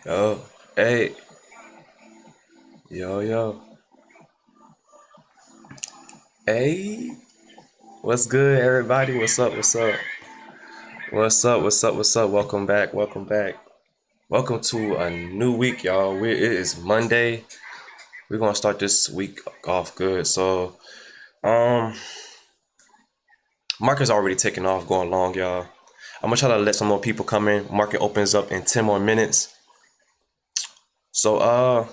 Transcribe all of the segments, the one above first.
Yo, hey, yo, hey, what's good, everybody? What's up? What's up? What's up? What's up? What's up? Welcome back. Welcome back. Welcome to a new week, y'all. It is Monday. We're gonna start this week off good. Um, market's already taking off, going long, y'all. I'm gonna try to let some more people come in. Market opens up in 10 more minutes. So,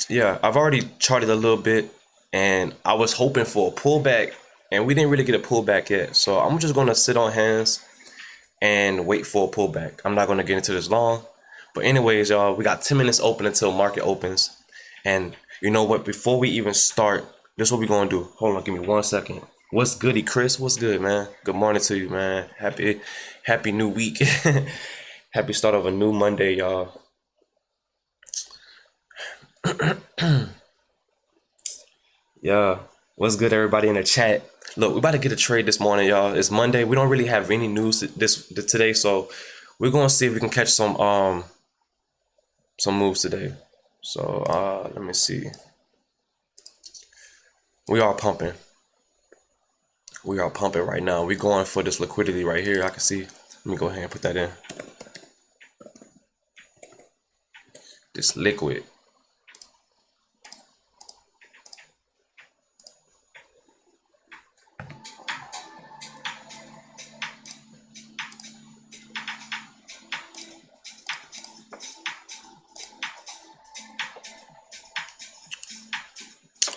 yeah, I've already charted a little bit, and I was hoping for a pullback, and we didn't really get a pullback yet. So I'm just gonna sit on hands and wait for a pullback. I'm not gonna get into this long, but anyways, y'all, we got 10 minutes open until market opens, and you know what? Before we even start, this is what we're gonna do. Hold on, give me 1 second. What's goody, Chris? What's good, man? Good morning to you, man. Happy new week. Happy start of a new Monday, y'all. Yeah. What's good, everybody in the chat? Look, we about to get a trade this morning, y'all. It's Monday. We don't really have any news today, so we're gonna see if we can catch some moves today. So let me see. We are pumping. We are pumping right now. We're going for this liquidity right here. I can see. Let me go ahead and put that in. This liquid.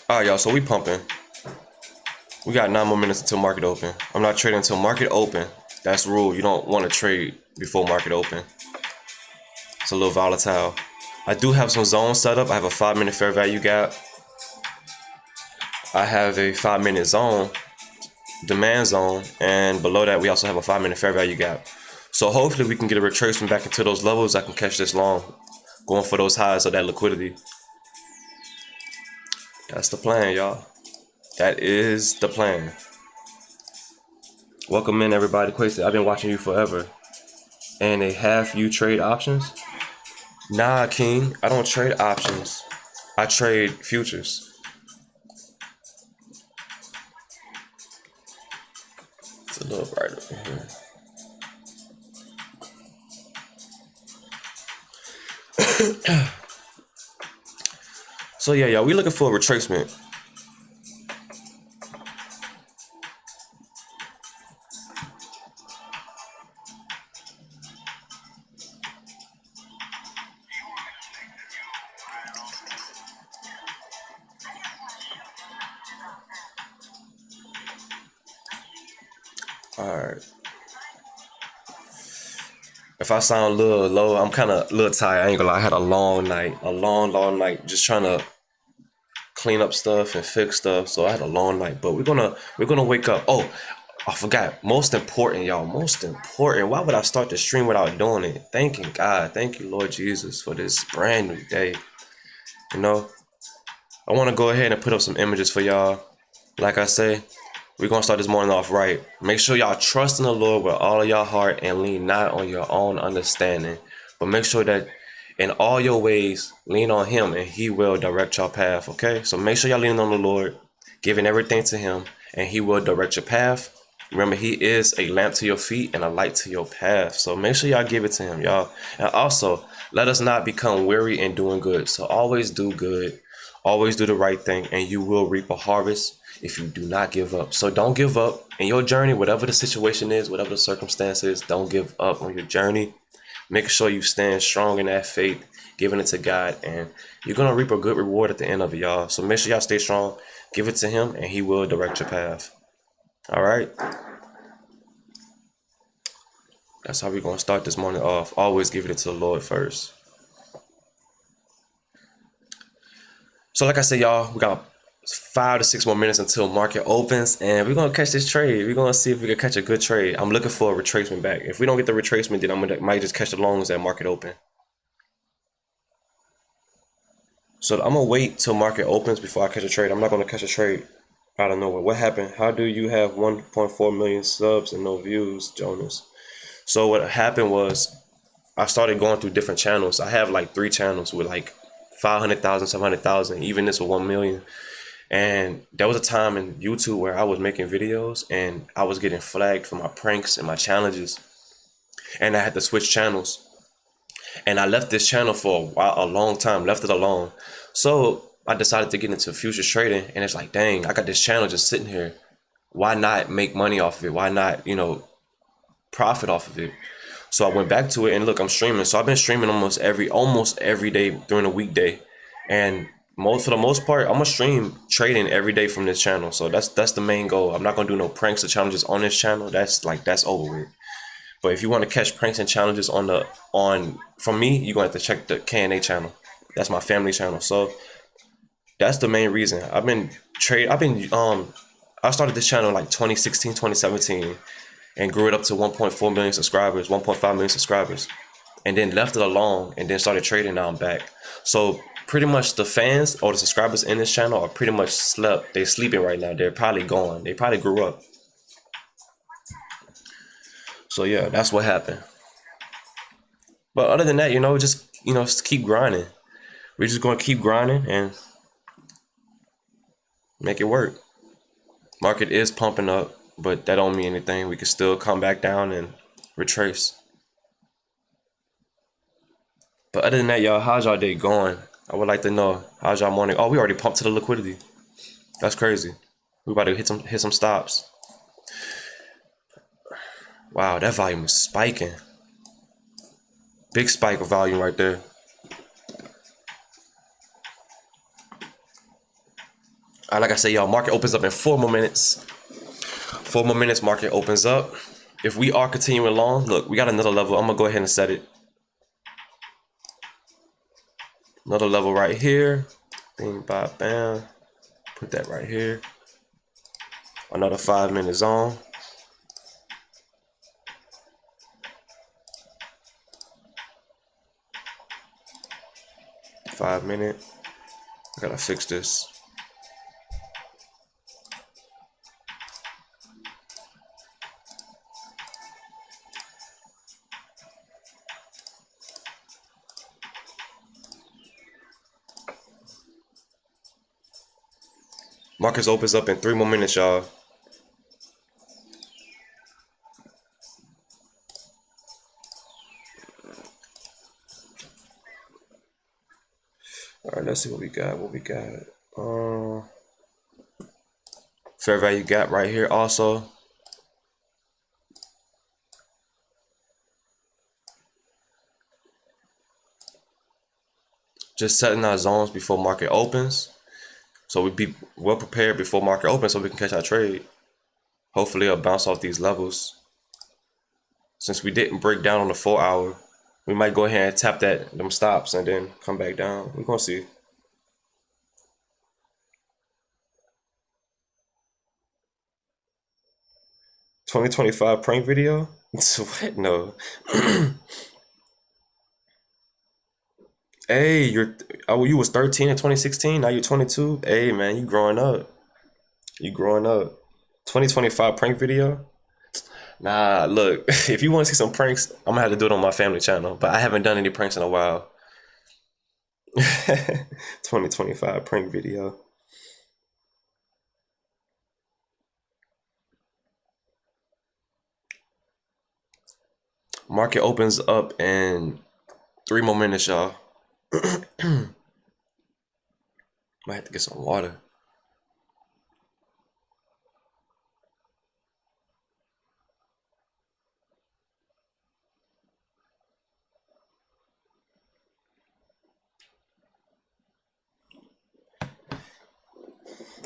All right, y'all. So we pumping. We got 9 more minutes until market open. I'm not trading until market open. That's the rule. You don't want to trade before market open. It's a little volatile. I do have some zones set up. I have a 5-minute fair value gap. I have a 5-minute zone, demand zone, and below that we also have a 5-minute fair value gap. So hopefully we can get a retracement back into those levels. I can catch this long, going for those highs of that liquidity. That's the plan, y'all. That is the plan. Welcome in, everybody. Quasi, I've been watching you forever. And they have you trade options? Nah, King, I don't trade options. I trade futures. It's a little bright over here. So yeah, y'all, we looking for a retracement. Alright. If I sound a little low, I'm kind of a little tired. I ain't gonna lie. I had a long night. A long night just trying to clean up stuff and fix stuff. So I had a long night. But we're gonna wake up. Oh, I forgot. Most important, y'all. Most important. Why would I start the stream without doing it? Thanking God. Thank you, Lord Jesus, for this brand new day. You know, I want to go ahead and put up some images for y'all. Like I say, we're going to start this morning off right. Make sure y'all trust in the Lord with all of your heart and lean not on your own understanding. But make sure that in all your ways, lean on Him and He will direct your path, okay? So make sure y'all leaning on the Lord, giving everything to Him, and He will direct your path. Remember, He is a lamp to your feet and a light to your path. So make sure y'all give it to Him, y'all. And also, let us not become weary in doing good. So always do good. Always do the right thing, and you will reap a harvest if you do not give up. So don't give up in your journey, whatever the situation is, whatever the circumstance is. Don't give up on your journey. Make sure you stand strong in that faith, giving it to God, and you're going to reap a good reward at the end of it, y'all. So make sure y'all stay strong, give it to Him, and He will direct your path. All right? That's how we're going to start this morning off. Always give it to the Lord first. So like I said, y'all, we got 5 to 6 more minutes until market opens, and we're gonna catch this trade. We're gonna see if we can catch a good trade. I'm looking for a retracement back. If we don't get the retracement, then might just catch the longs at market open. So I'm gonna wait till market opens before I catch a trade. I'm not gonna catch a trade out of nowhere. What happened? How do you have 1.4 million subs and no views, Jonas? So what happened was I started going through different channels. I have like 3 channels with like 500,000, 700,000, even this with 1 million. And there was a time in YouTube where I was making videos and I was getting flagged for my pranks and my challenges. And I had to switch channels. And I left this channel for a while, a long time, left it alone. So I decided to get into futures trading. And it's like, dang, I got this channel just sitting here. Why not make money off of it? Why not, profit off of it? So I went back to it and look, I'm streaming. So I've been streaming almost every day during the weekday. And for the most part, I'm gonna stream trading every day from this channel. So that's the main goal. I'm not gonna do no pranks or challenges on this channel. That's over with. But if you want to catch pranks and challenges from me, you're gonna have to check the K&A channel. That's my family channel. So that's the main reason. I started this channel like 2016, 2017 and grew it up to 1.4 million subscribers, 1.5 million subscribers, and then left it alone and then started trading. Now I'm back. So pretty much the fans or the subscribers in this channel are pretty much slept. They're sleeping right now. They're probably gone. They probably grew up. So yeah, that's what happened. But other than that, just keep grinding. We're just gonna keep grinding and make it work. Market is pumping up, but that don't mean anything. We can still come back down and retrace. But other than that, y'all, how's y'all day going? I would like to know. How's y'all morning? Oh, we already pumped to the liquidity. That's crazy. We about to hit some stops. Wow, that volume is spiking. Big spike of volume right there. All right, like I said, y'all, market opens up in 4 more minutes. 4 more minutes, market opens up. If we are continuing long, look, we got another level. I'm gonna go ahead and set it. Another level right here. Bing, bop, bam. Put that right here. Another 5 minutes on. Five minute. I gotta fix this. Markets opens up in 3 more minutes, y'all. All right, let's see what we got. Fair value gap right here also. Just setting our zones before market opens. So we be well prepared before market opens so we can catch our trade. Hopefully it'll bounce off these levels. Since we didn't break down on the 4 hour, we might go ahead and tap them stops and then come back down. We're gonna see. $20.25 prank video? What? No. Hey, you was 13 in 2016, now you're 22. Hey man, you growing up. 2025 prank video? Nah, look, if you want to see some pranks, I'm gonna have to do it on my family channel, but I haven't done any pranks in a while. 2025 prank video. Market opens up in 3 more minutes, y'all. Might have to get some water.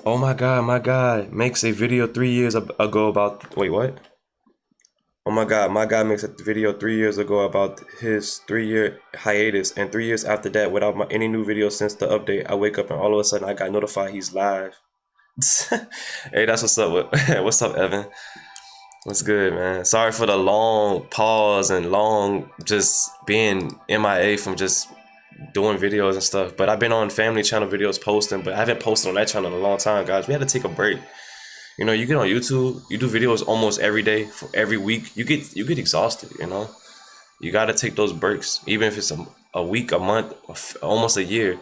Oh my God, makes a video 3 years ago about, wait, what? Oh my God makes a video 3 years ago about his 3-year hiatus, and 3 years after that, without any new videos since the update, I wake up and all of a sudden I got notified he's live. Hey, that's what's up. What's up, Evan? What's good, man? Sorry for the long pause and long just being MIA from just doing videos and stuff. But I've been on family channel videos posting, but I haven't posted on that channel in a long time, guys. We had to take a break. You know, you get on YouTube, you do videos almost every day for every week. You get exhausted, you know. You got to take those breaks, even if it's a week, a month, almost a year.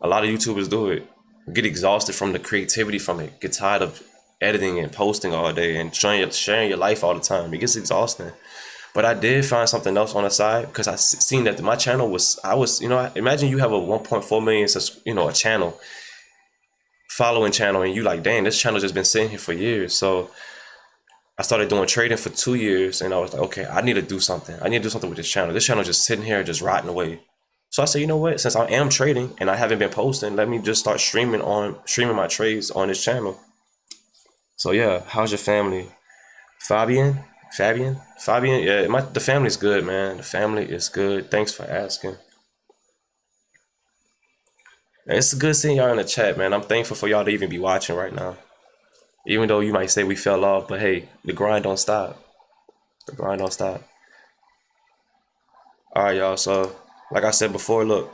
A lot of YouTubers do it. Get exhausted from the creativity from it. Get tired of editing and posting all day and sharing your life all the time. It gets exhausting. But I did find something else on the side because I seen that my channel was, imagine you have a 1.4 million, a channel, following channel, and you like, dang, this channel just been sitting here for years. So I started doing trading for 2 years, and I was like, okay, I need to do something. I need to do something with this channel. This channel just sitting here, just rotting away. So I said, you know what? Since I am trading and I haven't been posting, let me just start streaming my trades on this channel. So yeah, how's your family? Fabian? Yeah, the family's good, man. The family is good. Thanks for asking. It's good seeing y'all in the chat, man. I'm thankful for y'all to even be watching right now. Even though you might say we fell off, but hey, the grind don't stop. The grind don't stop. All right, y'all. So, like I said before, look,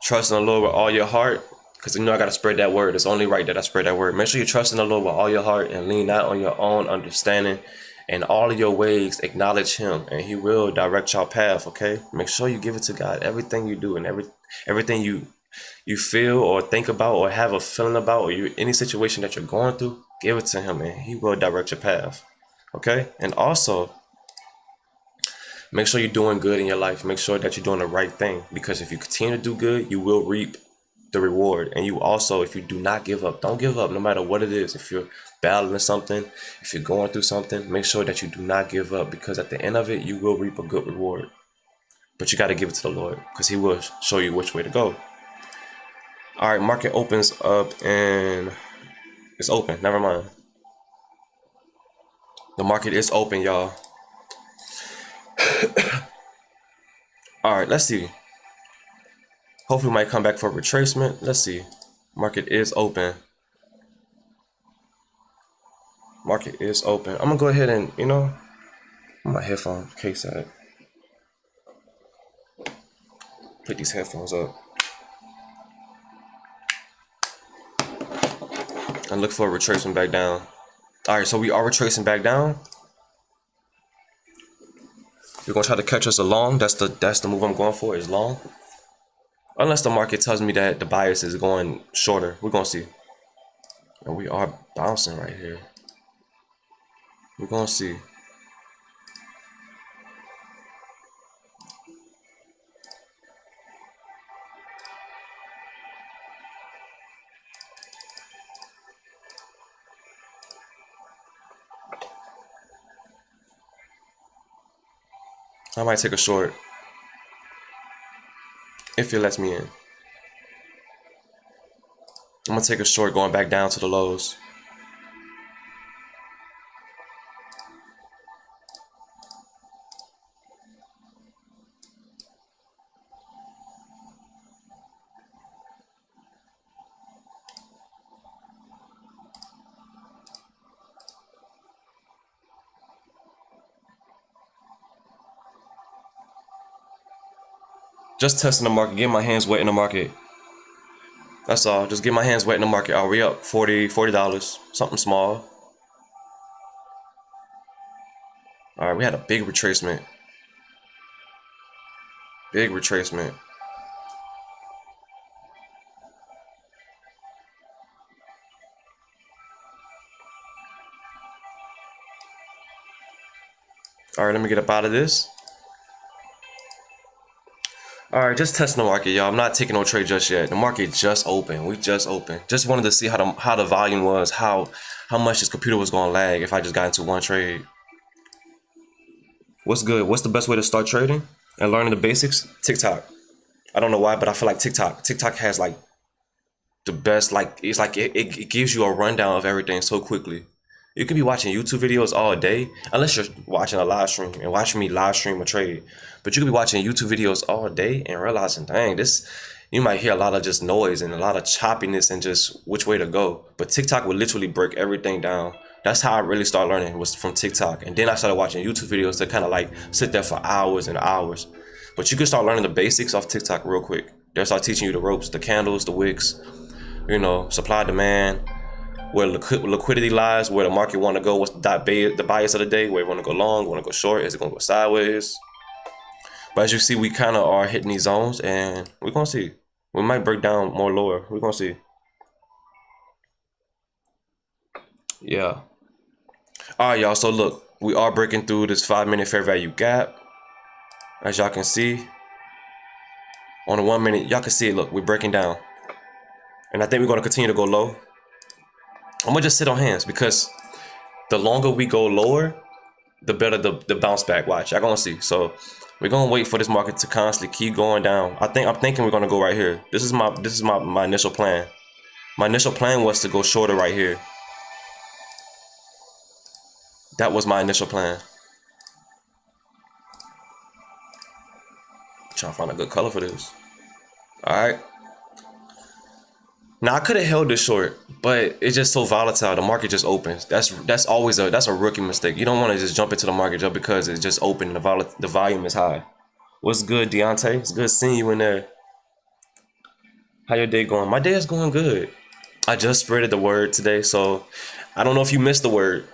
trust in the Lord with all your heart, because I gotta spread that word. It's only right that I spread that word. Make sure you trust in the Lord with all your heart and lean not on your own understanding. And all of your ways, acknowledge Him, and He will direct your path. Okay. Make sure you give it to God. Everything you do and everything you feel or think about or have a feeling about, or any situation that you're going through, give it to Him, and He will direct your path. Okay. And also, make sure you're doing good in your life. Make sure that you're doing the right thing, because if you continue to do good, you will reap the reward. And you also, if you do not give up, don't give up no matter what it is. If you're battling something, if you're going through something, make sure that you do not give up, because at the end of it, you will reap a good reward. But you got to give it to the Lord, because He will show you which way to go. All right, market opens up and it's open. Never mind. The market is open, y'all. All right, let's see. Hopefully, we might come back for a retracement. Let's see. Market is open. Market is open. I'm gonna go ahead and, my headphone case at. Put these headphones up. And look for a retracement back down. All right, so we are retracing back down. We're gonna try to catch us a long. That's the move I'm going for, is long. Unless the market tells me that the bias is going shorter. We're gonna see. And we are bouncing right here. We're gonna see. I might take a short if it lets me in. I'm gonna take a short going back down to the lows. Just testing the market, getting my hands wet in the market. That's all. Just get my hands wet in the market. Are we up $40? Something small. All right, we had a big retracement. Big retracement. All right, let me get up out of this. All right, just testing the market, y'all. I'm not taking no trade just yet. The market just opened. We just opened. Just wanted to see how the volume was, how much this computer was gonna lag if I just got into one trade. What's good? What's the best way to start trading and learning the basics? TikTok. I don't know why, but I feel like TikTok has like the best, like it's like it gives you a rundown of everything so quickly. You could be watching YouTube videos all day, unless you're watching a live stream and watching me live stream a trade. But you could be watching YouTube videos all day and realizing, dang, you might hear a lot of just noise and a lot of choppiness and just which way to go. But TikTok would literally break everything down. That's how I really started learning, was from TikTok. And then I started watching YouTube videos that kind of like sit there for hours and hours. But you can start learning the basics off TikTok real quick. They'll start teaching you the ropes, the candles, the wicks, supply, demand, where liquidity lies, where the market want to go, what's the bias of the day, where you want to go long, want to go short, is it going to go sideways? But as you see, we kind of are hitting these zones, and we're gonna see. We might break down more lower. We're gonna see. Yeah. All right, y'all. So look, we are breaking through this 5-minute fair value gap. As y'all can see, on the 1 minute, y'all can see it. Look, we're breaking down, and I think we're gonna continue to go low. I'm gonna just sit on hands because the longer we go lower, the better the bounce back. Watch, y'all gonna see. So we're gonna wait for this market to constantly keep going down. I'm thinking we're gonna go right here. This is my initial plan. My initial plan was to go shorter right here. That was my initial plan. Trying to find a good color for this. All right. Now I could have held this short, but it's just so volatile. The market just opens. That's always a rookie mistake. You don't want to just jump into the market just because it's just open. The volume is high. What's good, Deontay? It's good seeing you in there. How your day going? My day is going good. I just spreaded the word today, so I don't know if you missed the word.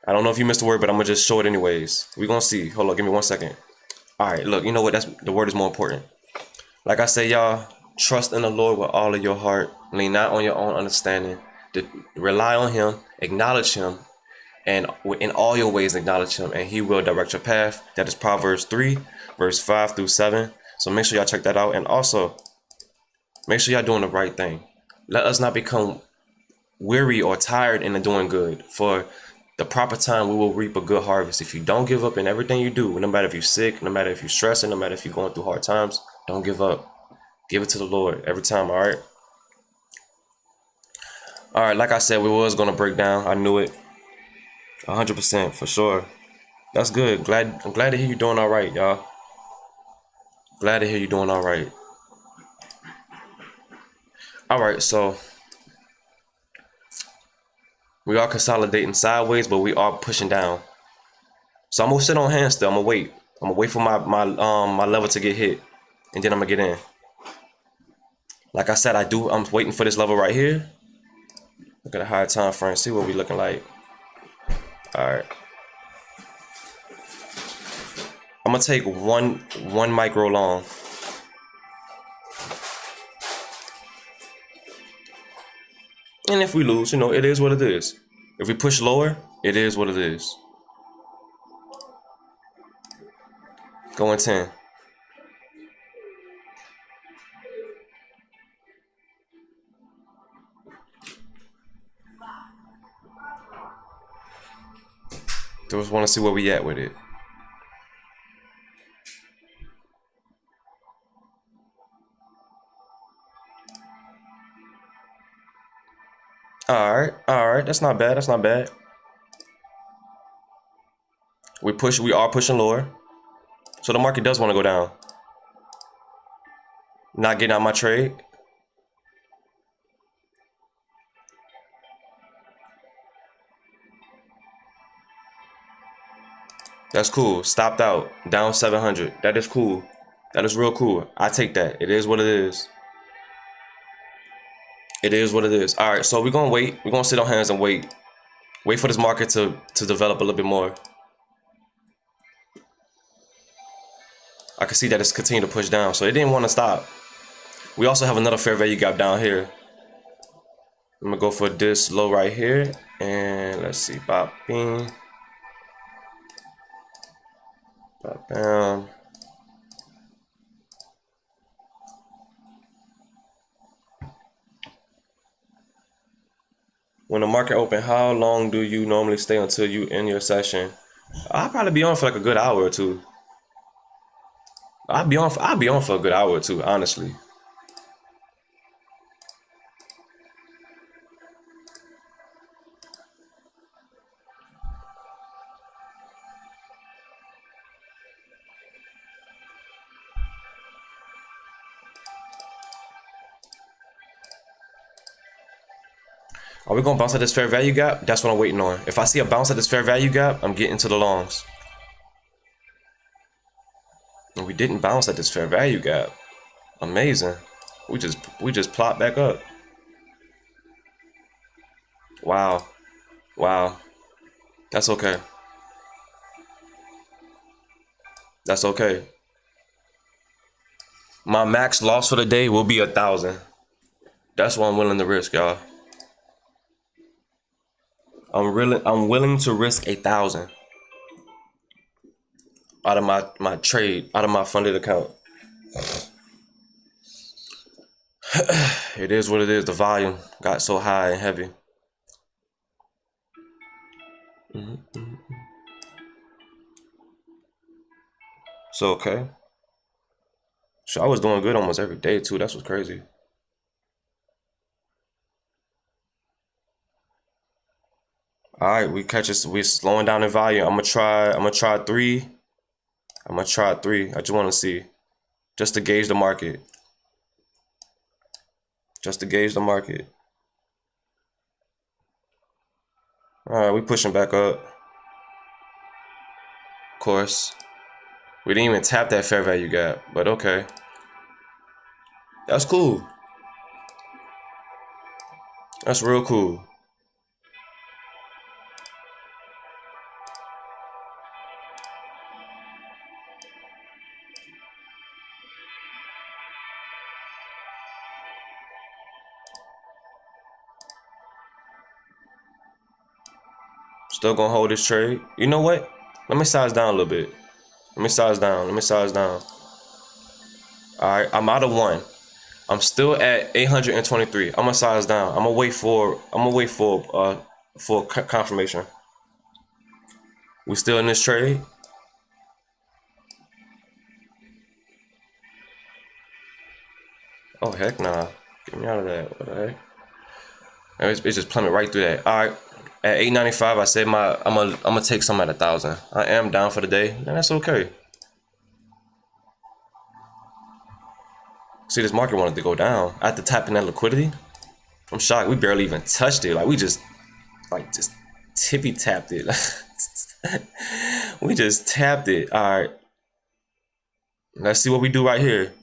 I don't know if you missed the word, but I'm gonna just show it anyways. We're gonna see. Hold on, give me 1 second. All right, look, you know what? The word is more important. Like I say, y'all, trust in the Lord with all of your heart. Lean not on your own understanding. Rely on Him, acknowledge Him, and in all your ways acknowledge Him, and He will direct your path. That is Proverbs 3, verse 5 through 7. So make sure y'all check that out, and also make sure y'all doing the right thing. Let us not become weary or tired in the doing good. For the proper time, we will reap a good harvest. If you don't give up in everything you do, no matter if you're sick, no matter if you're stressing, no matter if you're going through hard times, don't give up. Give it to the Lord every time, all right? All right, like I said, we was going to break down. I knew it. 100% for sure. That's good. I'm glad to hear you doing all right, y'all. Glad to hear you doing all right. All right, so we are consolidating sideways, but we are pushing down. So I'm gonna sit on hands still. I'm gonna wait. I'm gonna wait for my level to get hit, and then I'm gonna get in. Like I said, I'm waiting for this level right here. Look at the higher time frame. See what we looking like. All right. I'm gonna take one micro long. And if we lose, it is what it is. If we push lower, it is what it is. Going 10. Just want to see where we at with it. All right. That's not bad. That's not bad. We are pushing lower. So the market does want to go down. Not getting out my trade. That's cool. Stopped out. Down 700. That is cool. That is real cool. I take that. It is what it is. It is what it is. All right, so we're going to wait. We're going to sit on hands and wait. Wait for this market to develop a little bit more. I can see that it's continuing to push down, so it didn't want to stop. We also have another fair value gap down here. I'm going to go for this low right here. And let's see. Bop, bing. Bop, bam. When the market open, how long do you normally stay until you end your session? I'll probably be on for like a good hour or two. I'll be on for a good hour or two, honestly. Are we gonna bounce at this fair value gap? That's what I'm waiting on. If I see a bounce at this fair value gap, I'm getting to the longs. And we didn't bounce at this fair value gap. Amazing. We just plopped back up. Wow. Wow. That's okay. That's okay. My max loss for the day will be 1,000. That's what I'm willing to risk, y'all. I'm willing to risk 1,000 out of my trade, out of my funded account. It is what it is. The volume got so high and heavy. So okay. So I was doing good almost every day too. That's what's crazy. All right, we catch us. We're slowing down in volume. I'm gonna try three. I'm gonna try three. I just want to see, just to gauge the market. Just to gauge the market. All right, we pushing back up. Of course, we didn't even tap that fair value gap, but okay, that's cool. That's real cool. Still gonna hold this trade. You know what? Let me size down a little bit. Let me size down. Let me size down. All right, I'm out of one. I'm still at 823. I'm gonna size down. I'm gonna wait for. For confirmation. We still in this trade? Oh heck nah. Get me out of that. What the heck? It just plummeted right through that. All right. At 895, I said I'm gonna take some at 1,000. I am down for the day, and that's okay. See, this market wanted to go down after tapping that liquidity. I'm shocked. We barely even touched it. Like we just tippy tapped it. We just tapped it. All right. Let's see what we do right here.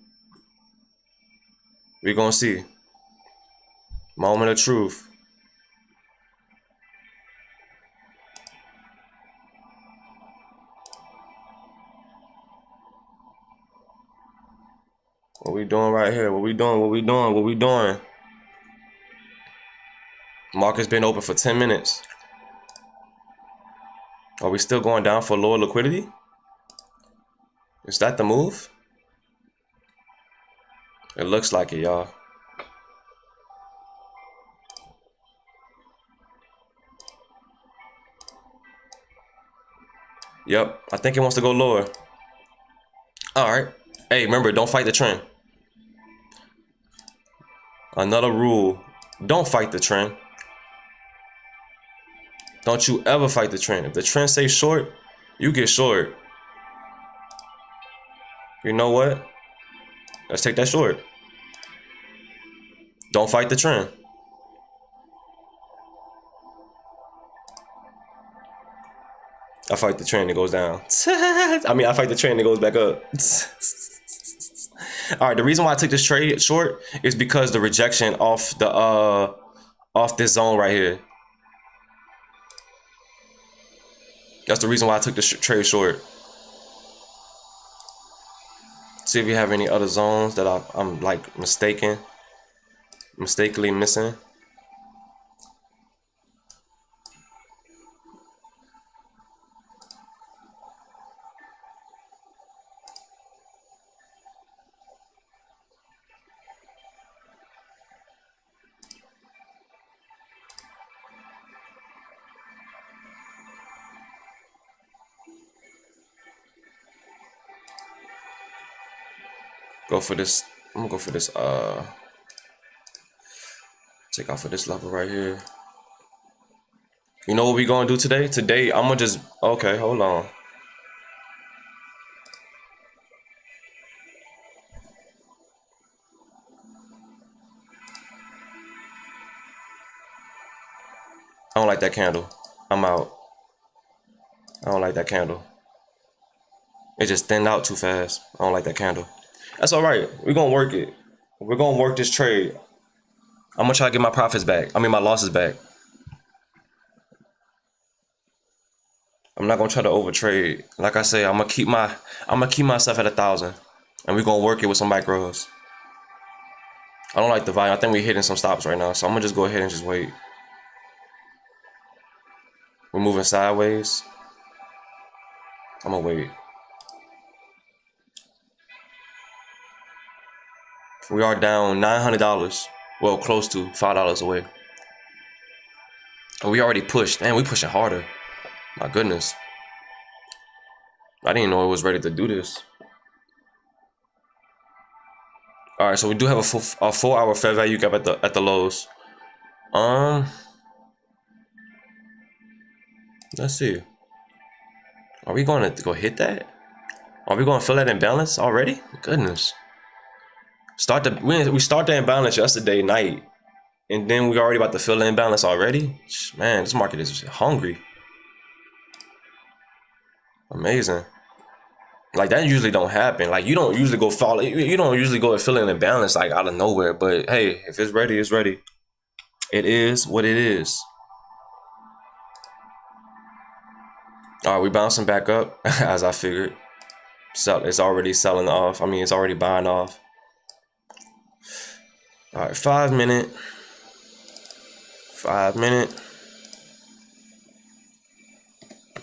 We're gonna see. Moment of truth. What we doing right here? What we doing? What we doing? What we doing? Market's been open for 10 minutes. Are we still going down for lower liquidity? Is that the move? It looks like it, y'all. Yep, I think it wants to go lower. All right. Hey, remember, don't fight the trend. Another rule, don't fight the trend. Don't you ever fight the trend. If the trend stays short, you get short. You know what? Let's take that short. Don't fight the trend. I fight the trend, it goes down. I mean, I fight the trend, it goes back up. All right, the reason why I took this trade short is because the rejection off this zone right here. That's the reason why I took this trade short. See if you have any other zones that I'm like mistakenly missing. Go for this. I'm gonna go for this. Take off of this level right here. You know what we gonna do today? Today I'm gonna just. Okay, hold on. I don't like that candle. I'm out. I don't like that candle. It just thinned out too fast. I don't like that candle. That's all right. We're gonna work it. We're gonna work this trade. I'm gonna try to get my profits back. I mean, my losses back. I'm not gonna try to overtrade. Like I say, I'm gonna keep myself at 1,000. And we're gonna work it with some micros. I don't like the volume. I think we're hitting some stops right now, so I'm gonna just go ahead and just wait. We're moving sideways. I'm gonna wait. We are down $900. Well, close to $5 away. And we already pushed. Man, we pushing harder. My goodness. I didn't know it was ready to do this. All right, so we do have a 4 hour fair value gap at the lows. Let's see. Are we going to go hit that? Are we going to fill that imbalance already? Goodness. We start the imbalance yesterday night, and then we already about to fill the imbalance already. Man, this market is hungry. Amazing. Like that usually don't happen. Like you don't usually go fall. You don't usually go and fill in imbalance like out of nowhere. But hey, if it's ready, it's ready. It is what it is. All right, we bouncing back up as I figured. It's already selling off. I mean, it's already buying off. All right, 5 minute. 5 minute.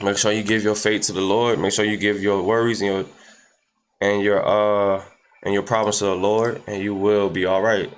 Make sure you give your faith to the Lord. Make sure you give your worries and your problems to the Lord, and you will be all right.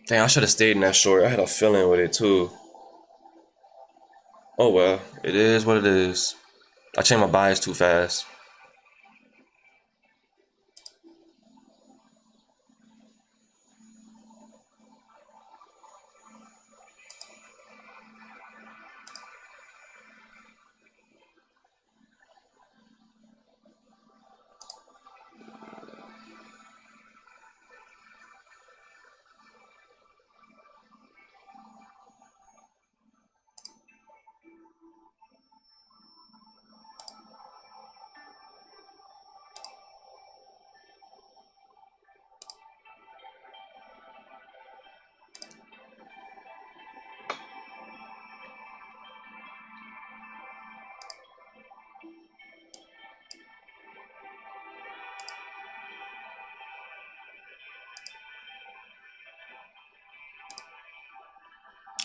Dang, I should have stayed in that short. I had a feeling with it too. Oh well, it is what it is. I changed my bias too fast.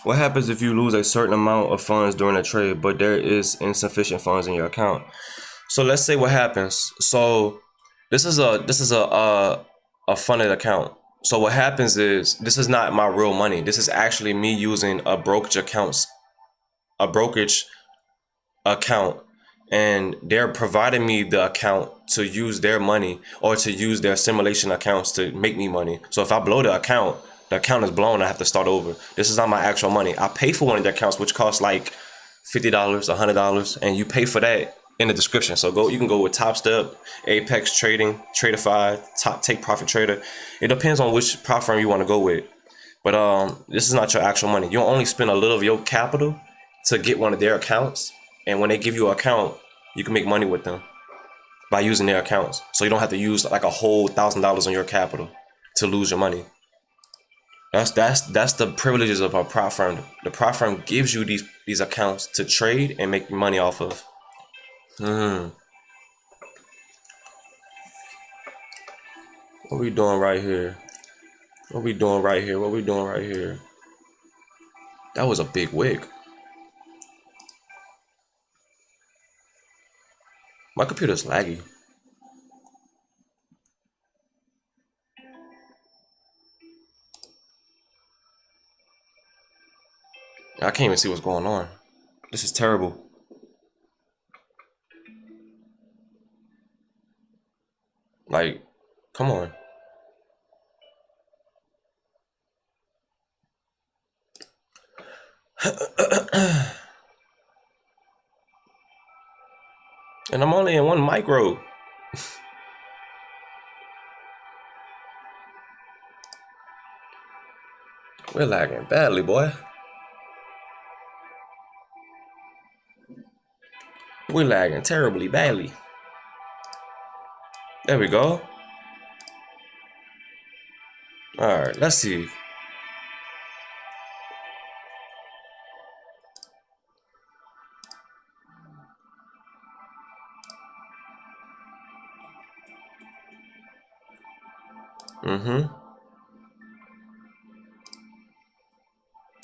What happens if you lose a certain amount of funds during a trade, but there is insufficient funds in your account? So let's say what happens. So this is a funded account. So what happens is this is not my real money. This is actually me using a brokerage account, and they're providing me the account to use their money or to use their simulation accounts to make me money. So if I blow the account is blown. I have to start over. This is not my actual money. I pay for one of their accounts, which costs like $50, $100, and you pay for that in the description. So you can go with Top Step, Apex Trading, Traderify, Take Profit Trader. It depends on which prop firm you want to go with. But this is not your actual money. You only spend a little of your capital to get one of their accounts, and when they give you an account, you can make money with them by using their accounts. So you don't have to use like a whole $1,000 on your capital to lose your money. That's the privileges of a prop firm. The prop firm gives you these accounts to trade and make money off of. What we doing right here? What we doing right here? What we doing right here? That was a big wick. My computer's laggy. I can't even see what's going on. This is terrible. Like, come on. And I'm only in one micro. We're lagging badly, boy. We're lagging terribly badly. There we go. Alright, let's see.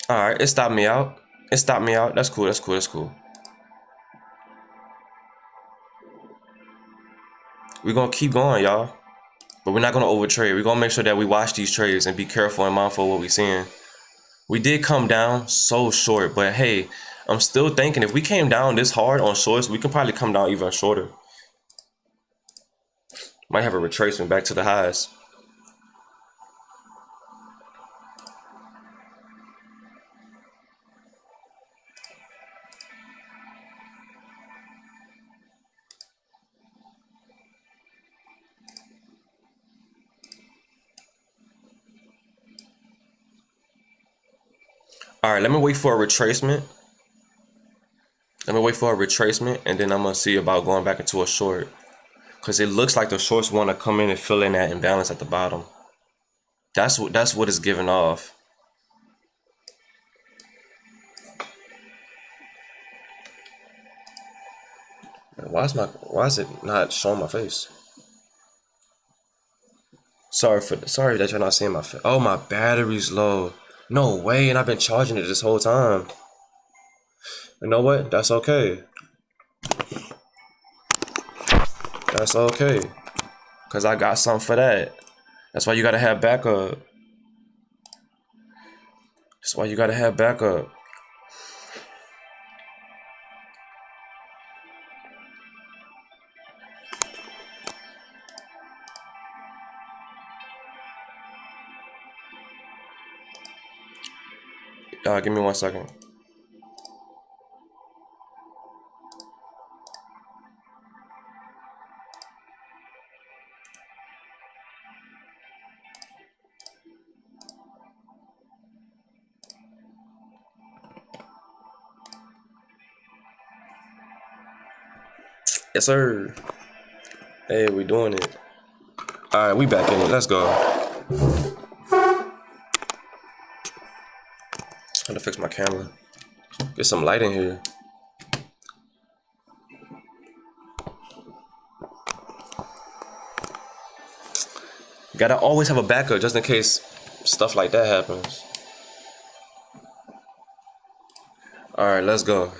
Alright, it stopped me out. It stopped me out. That's cool, that's cool, that's cool. We're gonna keep going, y'all. But we're not gonna overtrade. We're gonna make sure that we watch these trades and be careful and mindful of what we're seeing. We did come down so short, but hey, I'm still thinking if we came down this hard on shorts, we can probably come down even shorter. Might have a retracement back to the highs. All right, let me wait for a retracement. Let me wait for a retracement, and then I'm gonna see about going back into a short, because it looks like the shorts want to come in and fill in that imbalance at the bottom. That's what it's giving off. Why is it not showing my face? Sorry that you're not seeing my face. Oh, my battery's low. No way, and I've been charging it this whole time. You know what? That's okay. That's okay. Cause I got something for that. That's why you gotta have backup. That's why you gotta have backup. Give me 1 second. Yes, sir. Hey, we doing it. All right, we back in it. Let's go. I'm gonna fix my camera. Get some light in here. Gotta always have a backup just in case stuff like that happens. All right, let's go.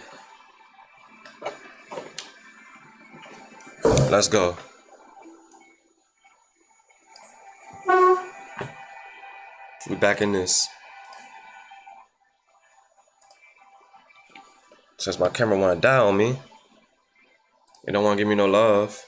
Let's go. We back in this. Since my camera wanna die on me, it don't wanna give me no love.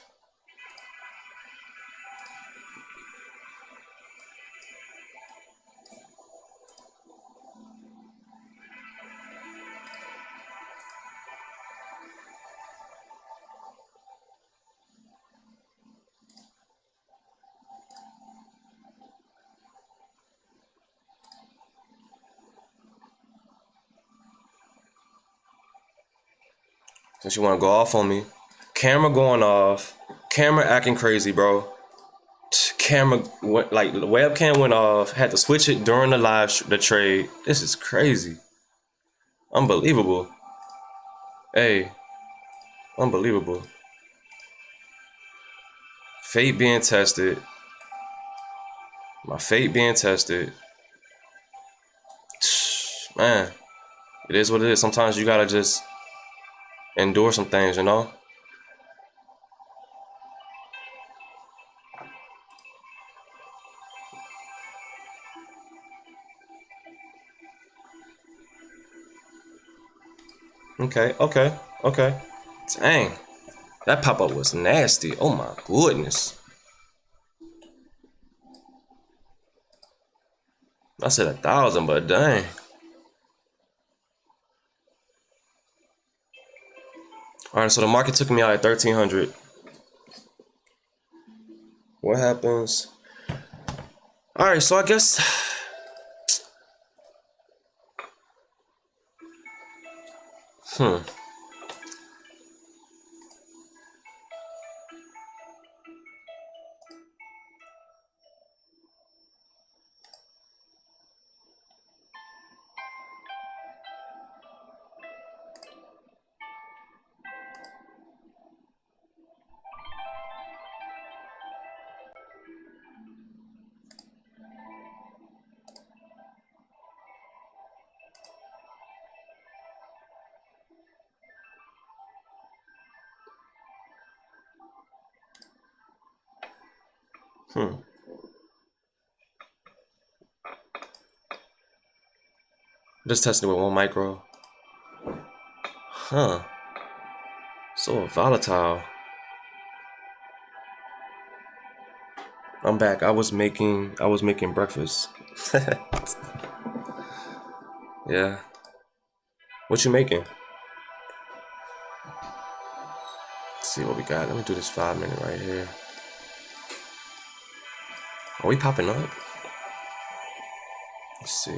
Since you wanna go off on me. Camera going off. Camera acting crazy, bro. Camera went, like, the webcam went off. Had to switch it during the trade. This is crazy. Unbelievable. Hey, unbelievable. Fate being tested. My fate being tested. Man, it is what it is. Sometimes you gotta just endure some things, you know? Okay, okay, okay. Dang. That pop-up was nasty. Oh my goodness. I said 1,000, but dang. All right, so the market took me out at 1,300. What happens? All right, so I guess. Hmm. Hmm. Just testing it with one micro. Huh. So volatile. I'm back. I was making breakfast. Yeah. What you making? Let's see what we got. Let me do this 5 minute right here. Are we popping up? Let's see.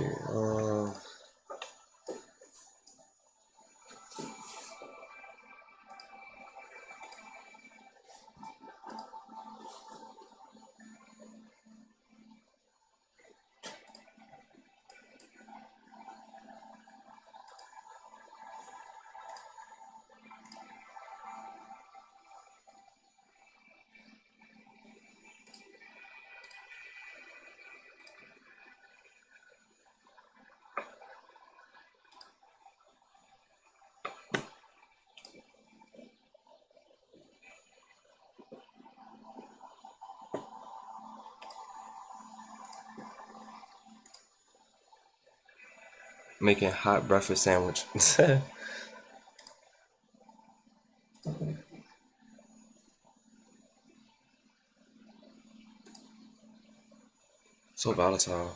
Making hot breakfast sandwich. So volatile.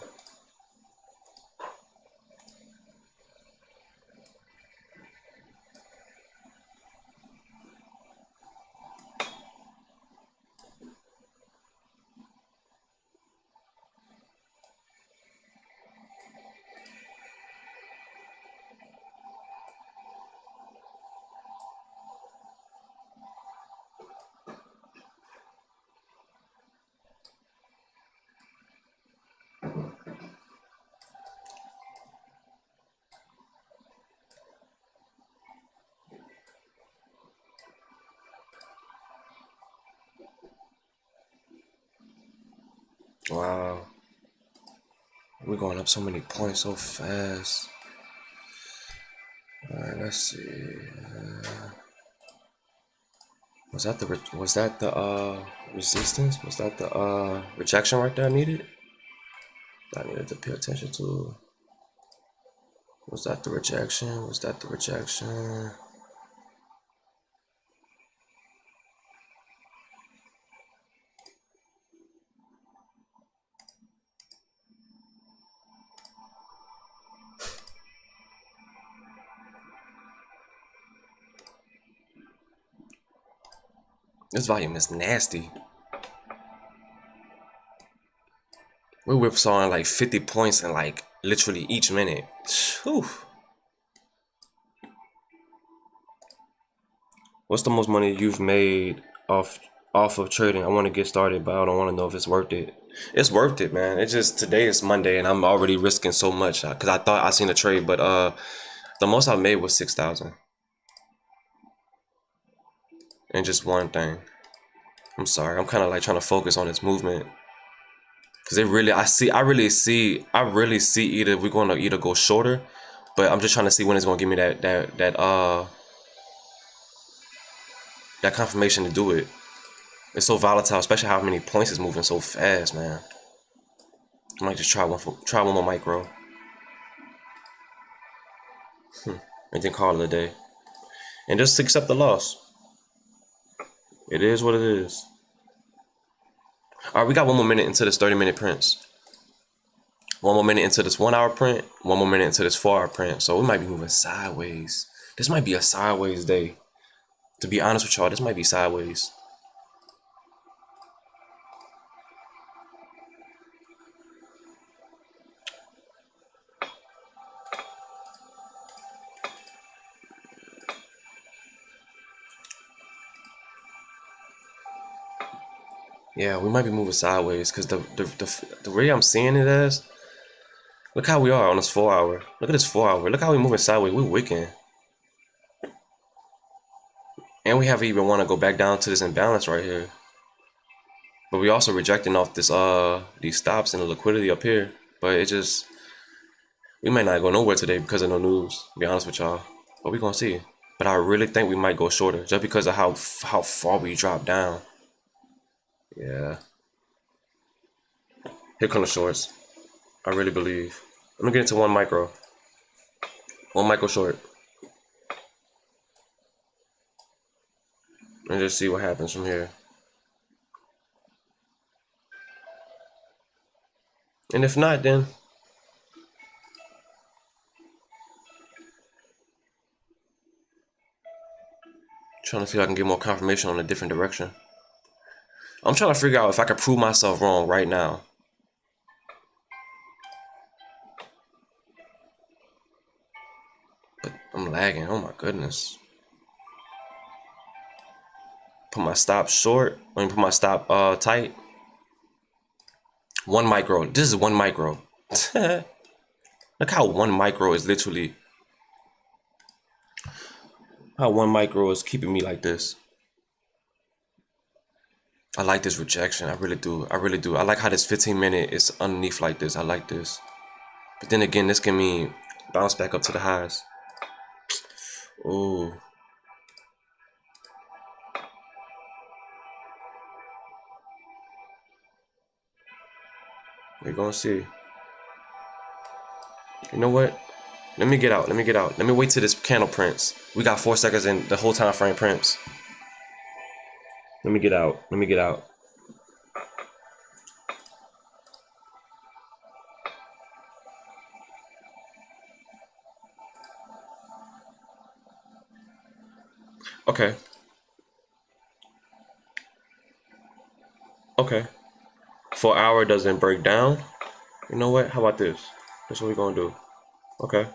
Wow. We're going up so many points so fast. All right, let's see. Was that the resistance? Was that the rejection right there I needed? That I needed to pay attention to. Was that the rejection? Was that the rejection? This volume is nasty. We whipsawing like 50 points in like literally each minute. Whew. What's the most money you've made off of trading? I want to get started, but I don't want to know if it's worth it. It's worth it, man. It's just today is Monday and I'm already risking so much because I thought I seen the trade, but the most I made was 6,000 in just one thing. I'm sorry. I'm kind of like trying to focus on this movement because it really I really see either we're going to either go shorter, but I'm just trying to see when it's going to give me that confirmation to do it. It's so volatile, especially how many points it's moving so fast, man. I might just try one more micro, and then call it a day. and just accept the loss. It is what it is. All right, we got 1 more minute into this 30-minute prints. 1 more minute into this 1 hour print. 1 more minute into this 4 hour print. So we might be moving sideways. This might be a sideways day. To be honest with y'all, this might be sideways. Yeah, we might be moving sideways because the way I'm seeing it as, look how we are on this 4 hour. Look at this 4 hour. Look how we moving sideways. We're wicking. And we haven't even want to go back down to this imbalance right here. But we also rejecting off this these stops and the liquidity up here. But it just, we might not go nowhere today because of no news, to be honest with y'all. But we gonna see. But I really think we might go shorter just because of how far we drop down. Yeah. Here come the shorts. I really believe. Let me get into 1 micro. 1 micro short. And just see what happens from here. And if not, then trying to see if I can get more confirmation on a different direction. I'm trying to figure out if I can prove myself wrong right now. But I'm lagging. Oh my goodness. Put my stop short. Let me put my stop tight. 1 micro. This is 1 micro. Look how 1 micro is literally. How 1 micro is keeping me like this. I like this rejection. I really do. I really do. I like how this 15-minute is underneath like this. I like this. But then again, this can mean bounce back up to the highs. Ooh. We're gonna see. You know what? Let me get out. Let me get out. Let me wait till this candle prints. We got 4 seconds in the whole time frame prints. Let me get out. Let me get out. Okay. Okay. 4 hour doesn't break down. You know what? How about this? That's what we're gonna do. Okay.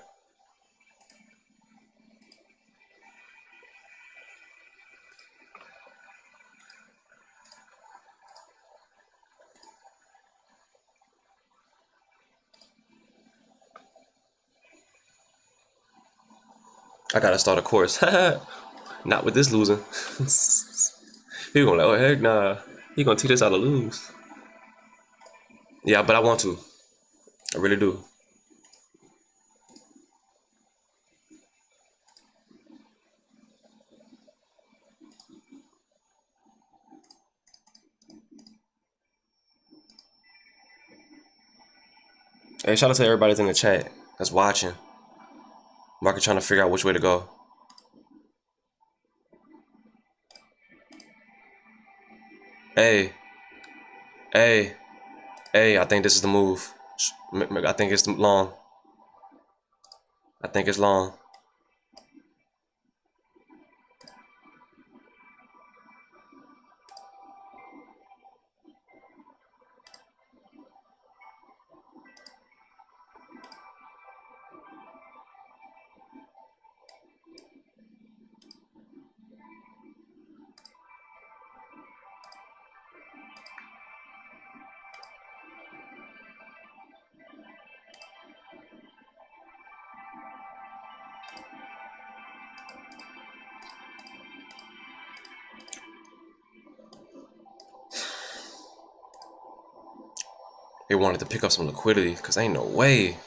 I gotta start a course. Not with this losing. People gonna like, oh heck nah. He gonna teach us how to lose. Yeah, but I want to. I really do. Hey, shout out to everybody that's in the chat that's watching. Market trying to figure out which way to go. Hey, hey, hey, I think this is the move. I think it's long. I think it's long. They wanted to pick up some liquidity because ain't no way.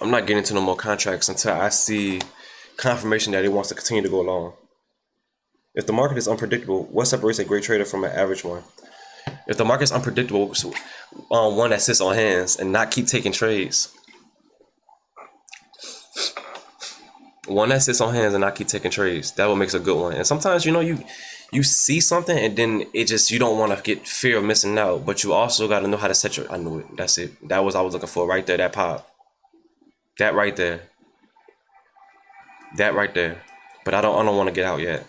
I'm not getting into no more contracts until I see confirmation that it wants to continue to go long. If the market is unpredictable, what separates a great trader from an average one? If the market's unpredictable, one that sits on hands and not keep taking trades. One that sits on hands and not keep taking trades. That what makes a good one. And sometimes, you know, you see something and then it just, you don't want to get fear of missing out, but you also got to know how to set your, I knew it. That's it. That was I was looking for right there. That pop. That right there. That right there. But I don't want to get out yet.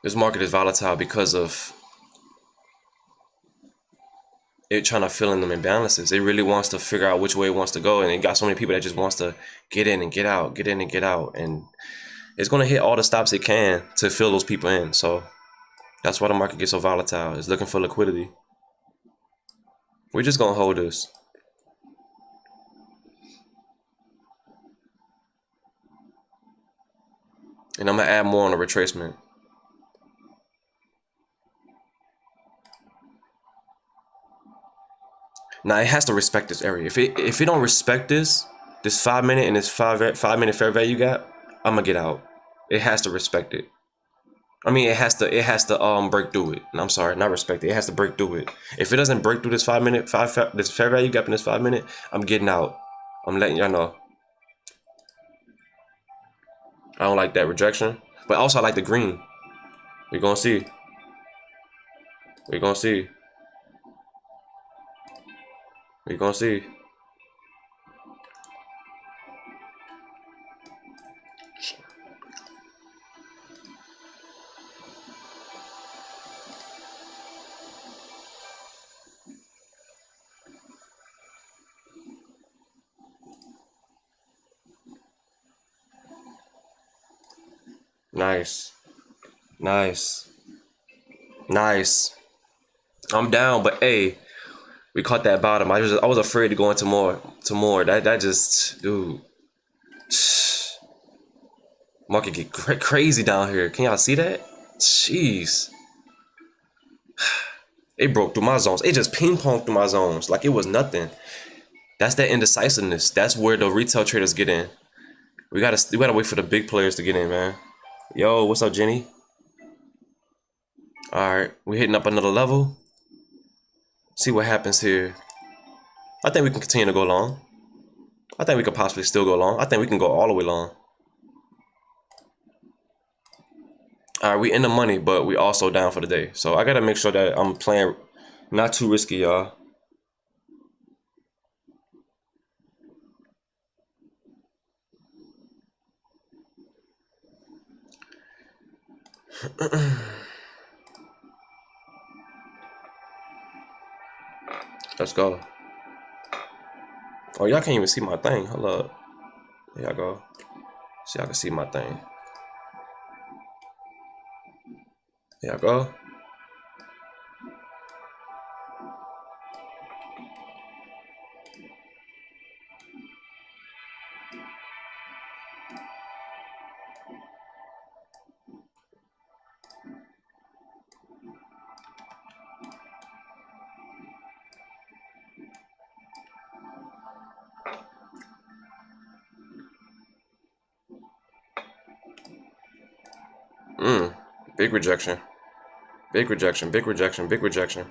This market is volatile because of it trying to fill in them imbalances. It really wants to figure out which way it wants to go, and it got so many people that just wants to get in and get out, get in and get out, and it's gonna hit all the stops it can to fill those people in. So that's why the market gets so volatile. It's looking for liquidity. We're just gonna hold this. And I'm gonna add more on the retracement. Now it has to respect this area. If it don't respect this 5 minute and this 5 minute fair value gap, I'm gonna get out. It has to respect it. I mean, it has to break through it. And I'm sorry, not respect it. It has to break through it. If it doesn't break through this this fair value gap in this 5 minute, I'm getting out. I'm letting y'all know. I don't like that rejection, but also I like the green. We're gonna see. We're gonna see. We're gonna see. Nice. Nice. Nice. I'm down, but hey, we caught that bottom. I was afraid to go into more. That just, dude. Market get crazy down here. Can y'all see that? Jeez. It broke through my zones. It just ping-ponged through my zones like it was nothing. That's that indecisiveness. That's where the retail traders get in. We gotta wait for the big players to get in, man. Yo, what's up, Jenny? All right, we're hitting up another level. See what happens here. I think we can continue to go long. I think we could possibly still go long. I think we can go all the way long. All right, we in the money, but we also down for the day. So I gotta make sure that I'm playing not too risky, y'all. Let's go. Oh, y'all can't even see my thing. Hold up. There y'all go. So y'all can see my thing. There y'all go. Big rejection. Big rejection. Big rejection. Big rejection.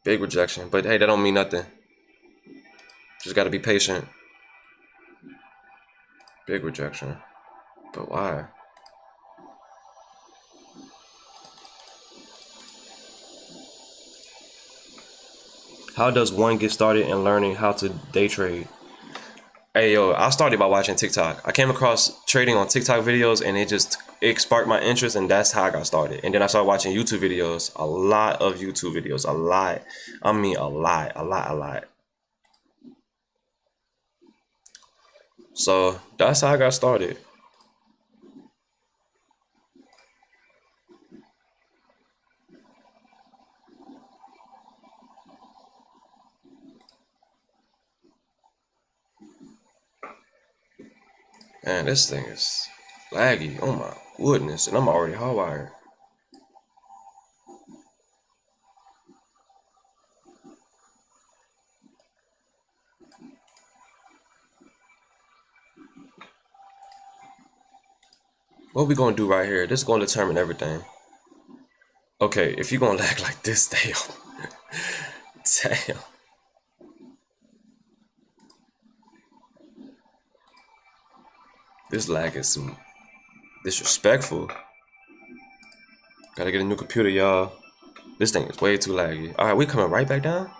Big rejection. But hey, that don't mean nothing. Just gotta be patient. Big rejection. But why? How does one get started in learning how to day trade? Hey yo, I started by watching TikTok. I came across trading on TikTok videos and it sparked my interest, and that's how I got started. And then I started watching YouTube videos, a lot of YouTube videos, a lot. I mean a lot. So that's how I got started. Man, this thing is laggy. Oh my goodness, and I'm already hardwired. What we gonna do right here? This is gonna determine everything. Okay, if you gonna lag like this, damn. Damn. This lag is some disrespectful. Gotta get a new computer, y'all. This thing is way too laggy. Alright, we coming right back down?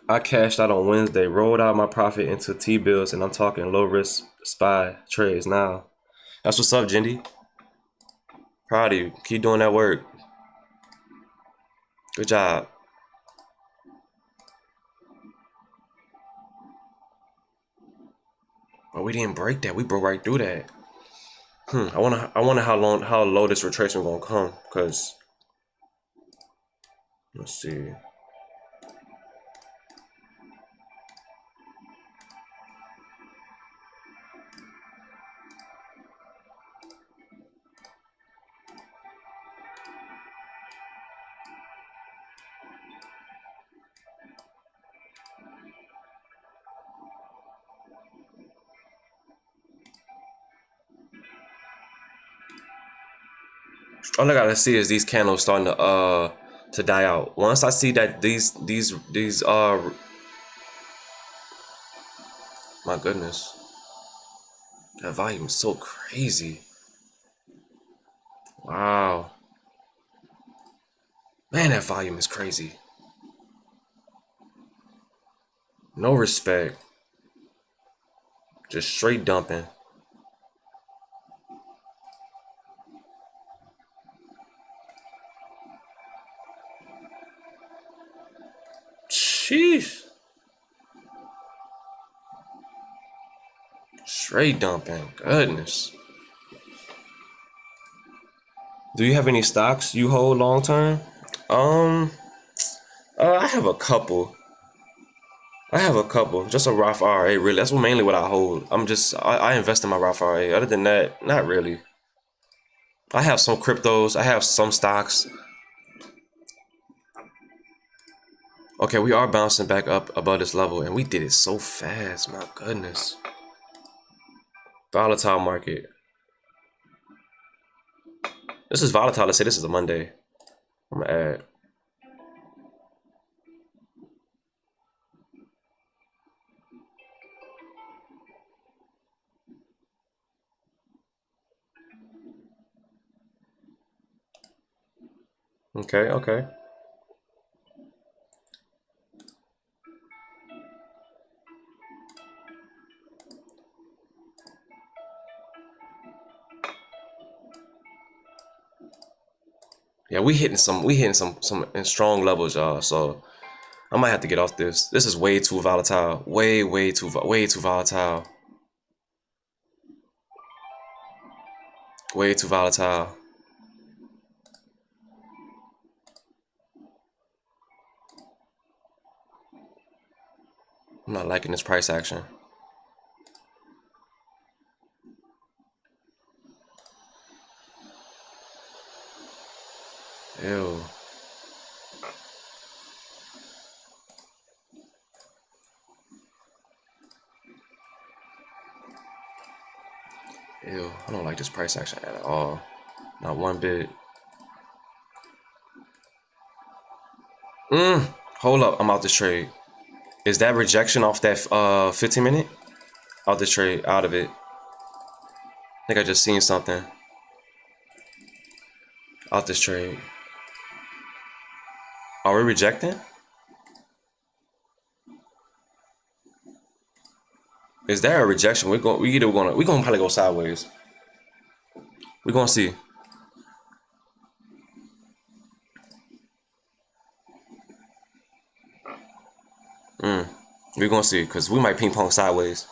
I cashed out on Wednesday, rolled out my profit into T-bills, and I'm talking low risk SPY trades now. That's what's up, Jindy. Proud of you. Keep doing that work. Good job. But we didn't break that. We broke right through that. I wonder how low this retracement gonna come. Cause let's see. All I gotta see is these candles starting to die out. Once I see that these my goodness, that volume is so crazy. Wow. Man, that volume is crazy. No respect. Just straight dumping. Sheesh. Straight dumping. Goodness. Do you have any stocks you hold long term? I have a couple. Just a Roth IRA, really. That's mainly what I hold. I invest in my Roth IRA. Other than that, not really. I have some cryptos. I have some stocks. Okay, we are bouncing back up above this level, and we did it so fast. My goodness. Volatile market. This is volatile. Let's say this is a Monday. I'm gonna add. Okay, okay. Yeah, we hitting some strong levels, y'all. So I might have to get off this. This is way too volatile. Way too volatile. Way too volatile. I'm not liking this price action. Ew. Ew. I don't like this price action at all. Not one bit. Hold up. I'm out this trade. Is that rejection off that 15 minute? Out this trade. Out of it. I think I just seen something. Out this trade. Are we rejecting? Is there a rejection? We gonna probably go sideways. We're gonna see. We're gonna see, because we might ping pong sideways.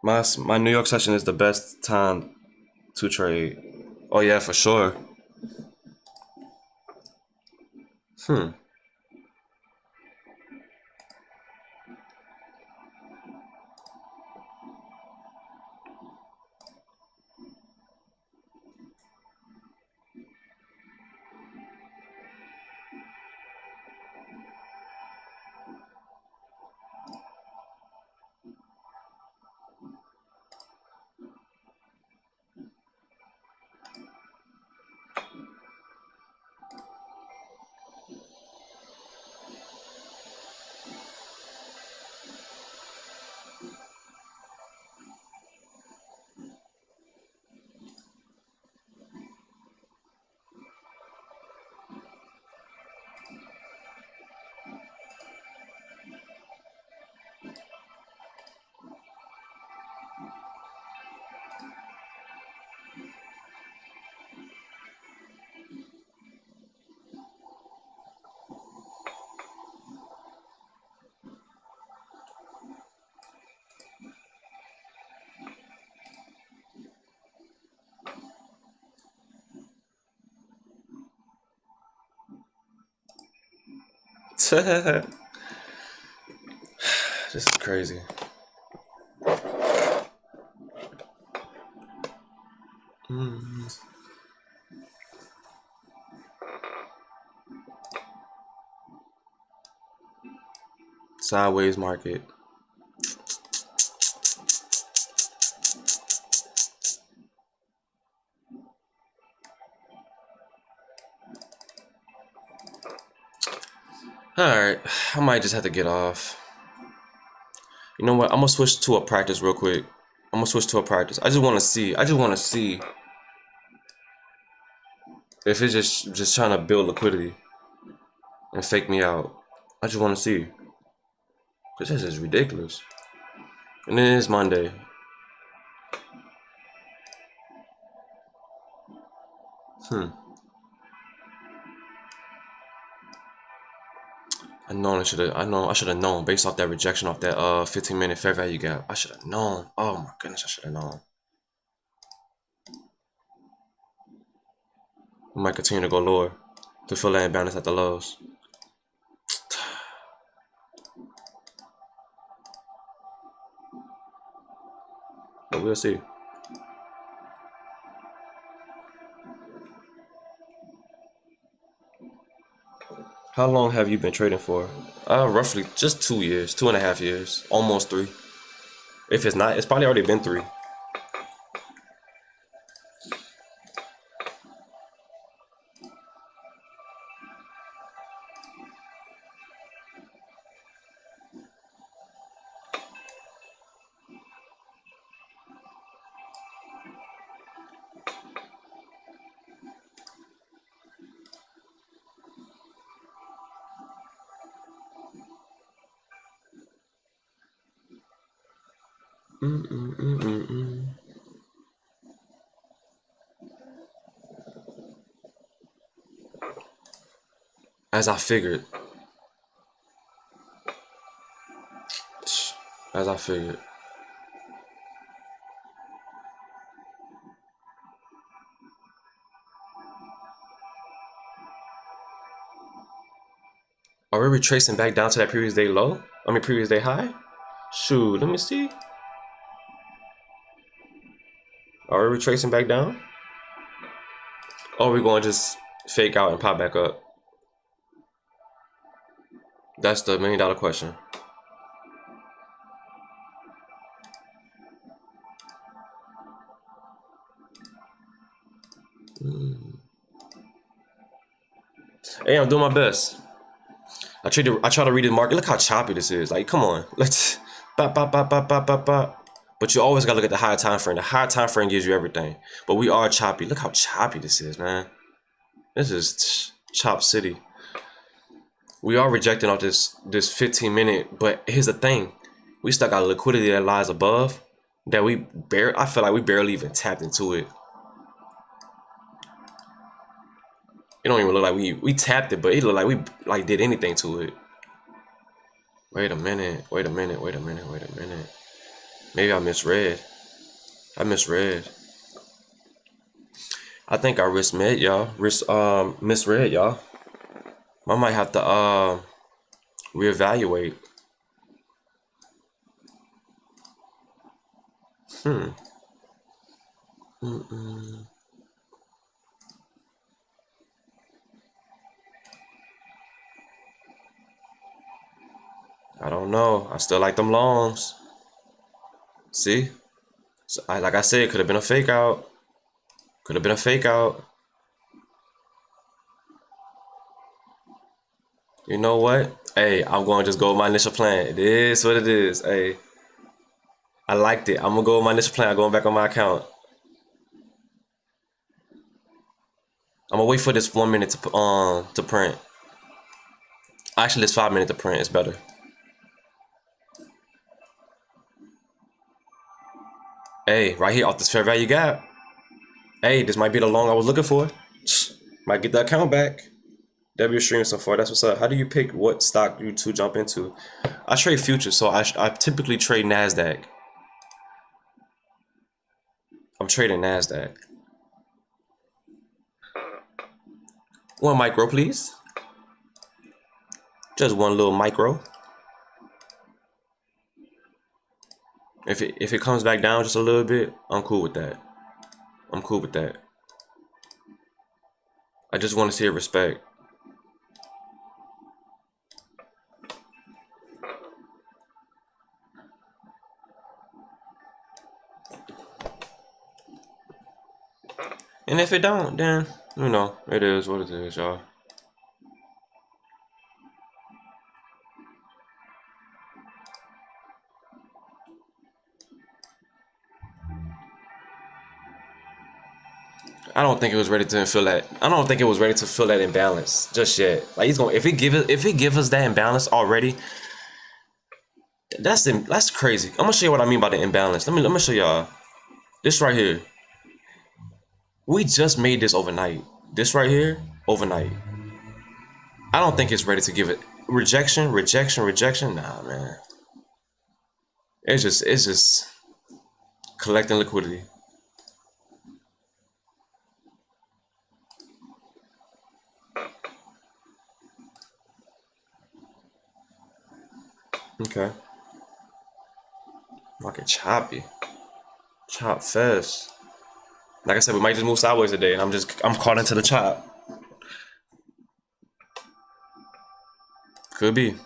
My New York session is the best time to trade. Oh yeah, for sure. Hmm. This is crazy. Sideways market. Alright, I might just have to get off. You know what? I'm gonna switch to a practice real quick. I'm gonna switch to a practice. I just wanna see. I just wanna see if it's just trying to build liquidity and fake me out. I just wanna see. Cause this is ridiculous. And then it's Monday. I should have known based off that rejection off that 15-minute fair value gap. I should have known. Oh my goodness, I should have known. I might continue to go lower to fill that imbalance at the lows. But we'll see. How long have you been trading for? Roughly just 2 years, 2.5 years, almost 3. If it's not, it's probably already been 3. As I figured. As I figured. Are we retracing back down to that previous day low? I mean previous day high? Shoot, let me see. Are we retracing back down? Or are we going to just fake out and pop back up? That's the $1 million question. Hey, I'm doing my best. I try to read the market. Look how choppy this is. Like, come on. Let's bop, bop, bop, bop, bop, bop, bop. But you always gotta look at the higher time frame. The higher time frame gives you everything. But we are choppy. Look how choppy this is, man. This is chop city. We are rejecting off this 15-minute, but here's the thing. We still got liquidity that lies above that I feel like we barely even tapped into it. It don't even look like we tapped it, but it looked like we did anything to it. Wait a minute. Maybe I misread. I misread. I think I misread, y'all. Misread, y'all. I might have to reevaluate. I don't know. I still like them longs. See? So like I said, it could have been a fake out. Could have been a fake out. You know what? Hey, I'm going to just go with my initial plan. It is what it is. Hey, I liked it. I'm going to go with my initial plan. I'm going back on my account. I'm going to wait for this 1 minute to print. Actually, it's 5 minutes to print. It's better. Hey, right here off this fair value gap. Hey, this might be the long I was looking for. Might get the account back. W stream so far. That's what's up. How do you pick what stock you to jump into? I trade futures, so I typically trade NASDAQ. I'm trading NASDAQ. One micro, please. Just one little micro. If it comes back down just a little bit, I'm cool with that. I'm cool with that. I just want to see a respect. And if it don't, then you know, it is what it is, y'all. I don't think it was ready to feel that. I don't think it was ready to feel that imbalance just yet. Like he's going, if it give us that imbalance already, that's crazy. I'm gonna show you what I mean by the imbalance. Let me show y'all this right here. We just made this overnight. This right here, overnight. I don't think it's ready to give it rejection. Nah, man. It's just collecting liquidity. Okay. Market choppy. Chop fast. Like I said, we might just move sideways today, and I'm caught into the chop. Could be.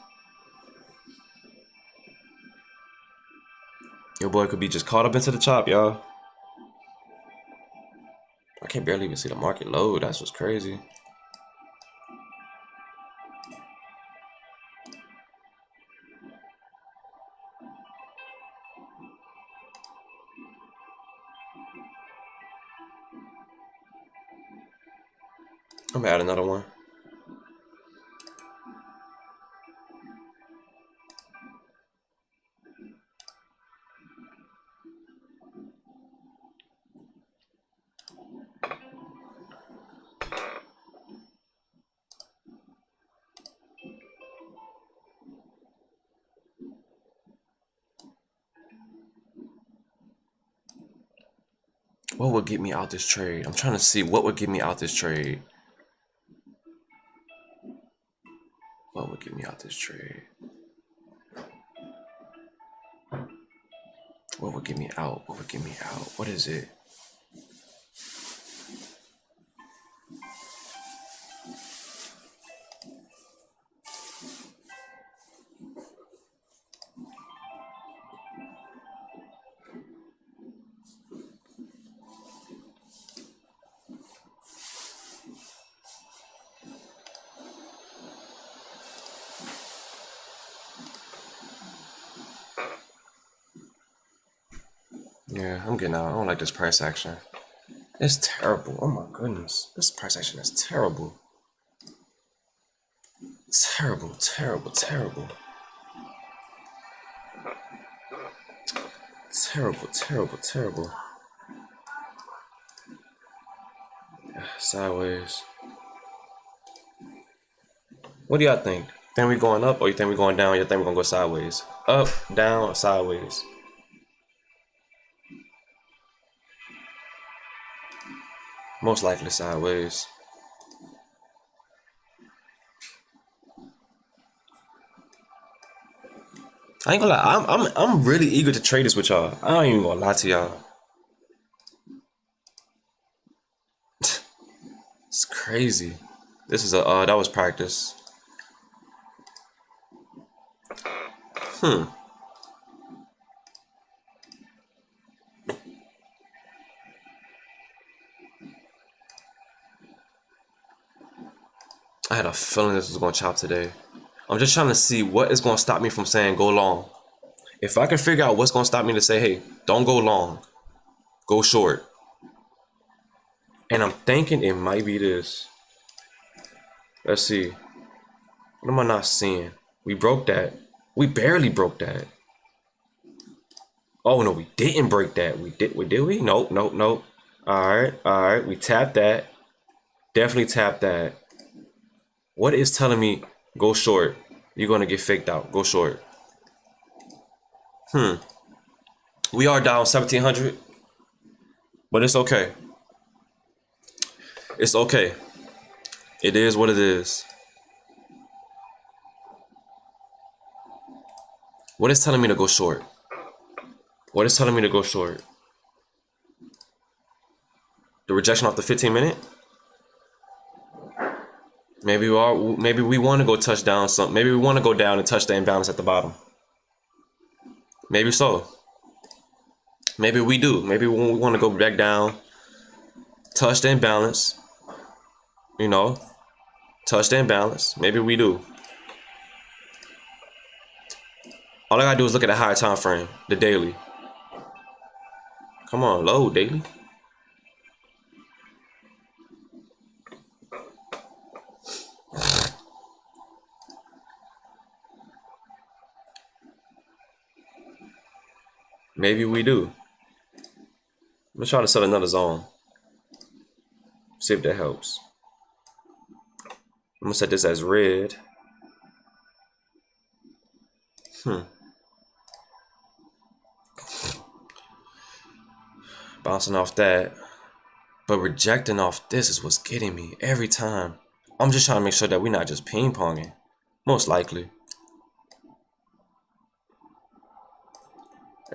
Your boy could be just caught up into the chop, y'all. I can barely even see the market load. That's what's crazy. I'm gonna add another one. What would get me out this trade? I'm trying to see what would get me out this trade. What would get me out this trade? What would get me out? What would get me out? What is it? Yeah, I'm getting out. I don't like this price action. It's terrible. Oh my goodness. This price action is terrible. Terrible, terrible, terrible. Terrible, terrible, terrible. Sideways. What do y'all think? Think we going up or you think we going down? You think we gonna go sideways? Up, down, or sideways? Most likely sideways. I ain't gonna lie. I'm really eager to trade this with y'all. I ain't even gonna lie to y'all. It's crazy. This is a that was practice. I had a feeling this was gonna chop today. I'm just trying to see what is gonna stop me from saying go long. If I can figure out what's gonna stop me to say, hey, don't go long, go short. And I'm thinking it might be this. Let's see. What am I not seeing? We broke that. We barely broke that. Oh no, we didn't break that. We did. Did we? Nope. Nope. Nope. All right. All right. We tapped that. Definitely tapped that. What is telling me go short? You're gonna get faked out. Go short. We are down 1,700, but it's okay. It's okay. It is what it is. What is telling me to go short? What is telling me to go short? The rejection off the 15-minute? Maybe we are. Maybe we want to go touch down some. Maybe we want to go down and touch the imbalance at the bottom. Maybe so. Maybe we do. Maybe we want to go back down, touch the imbalance. You know, touch the imbalance. Maybe we do. All I gotta do is look at the higher time frame, the daily. Come on, load daily. Maybe we do. I'm gonna try to set another zone. See if that helps. I'm gonna set this as red. Bouncing off that. But rejecting off this is what's getting me every time. I'm just trying to make sure that we're not just ping-ponging. Most likely.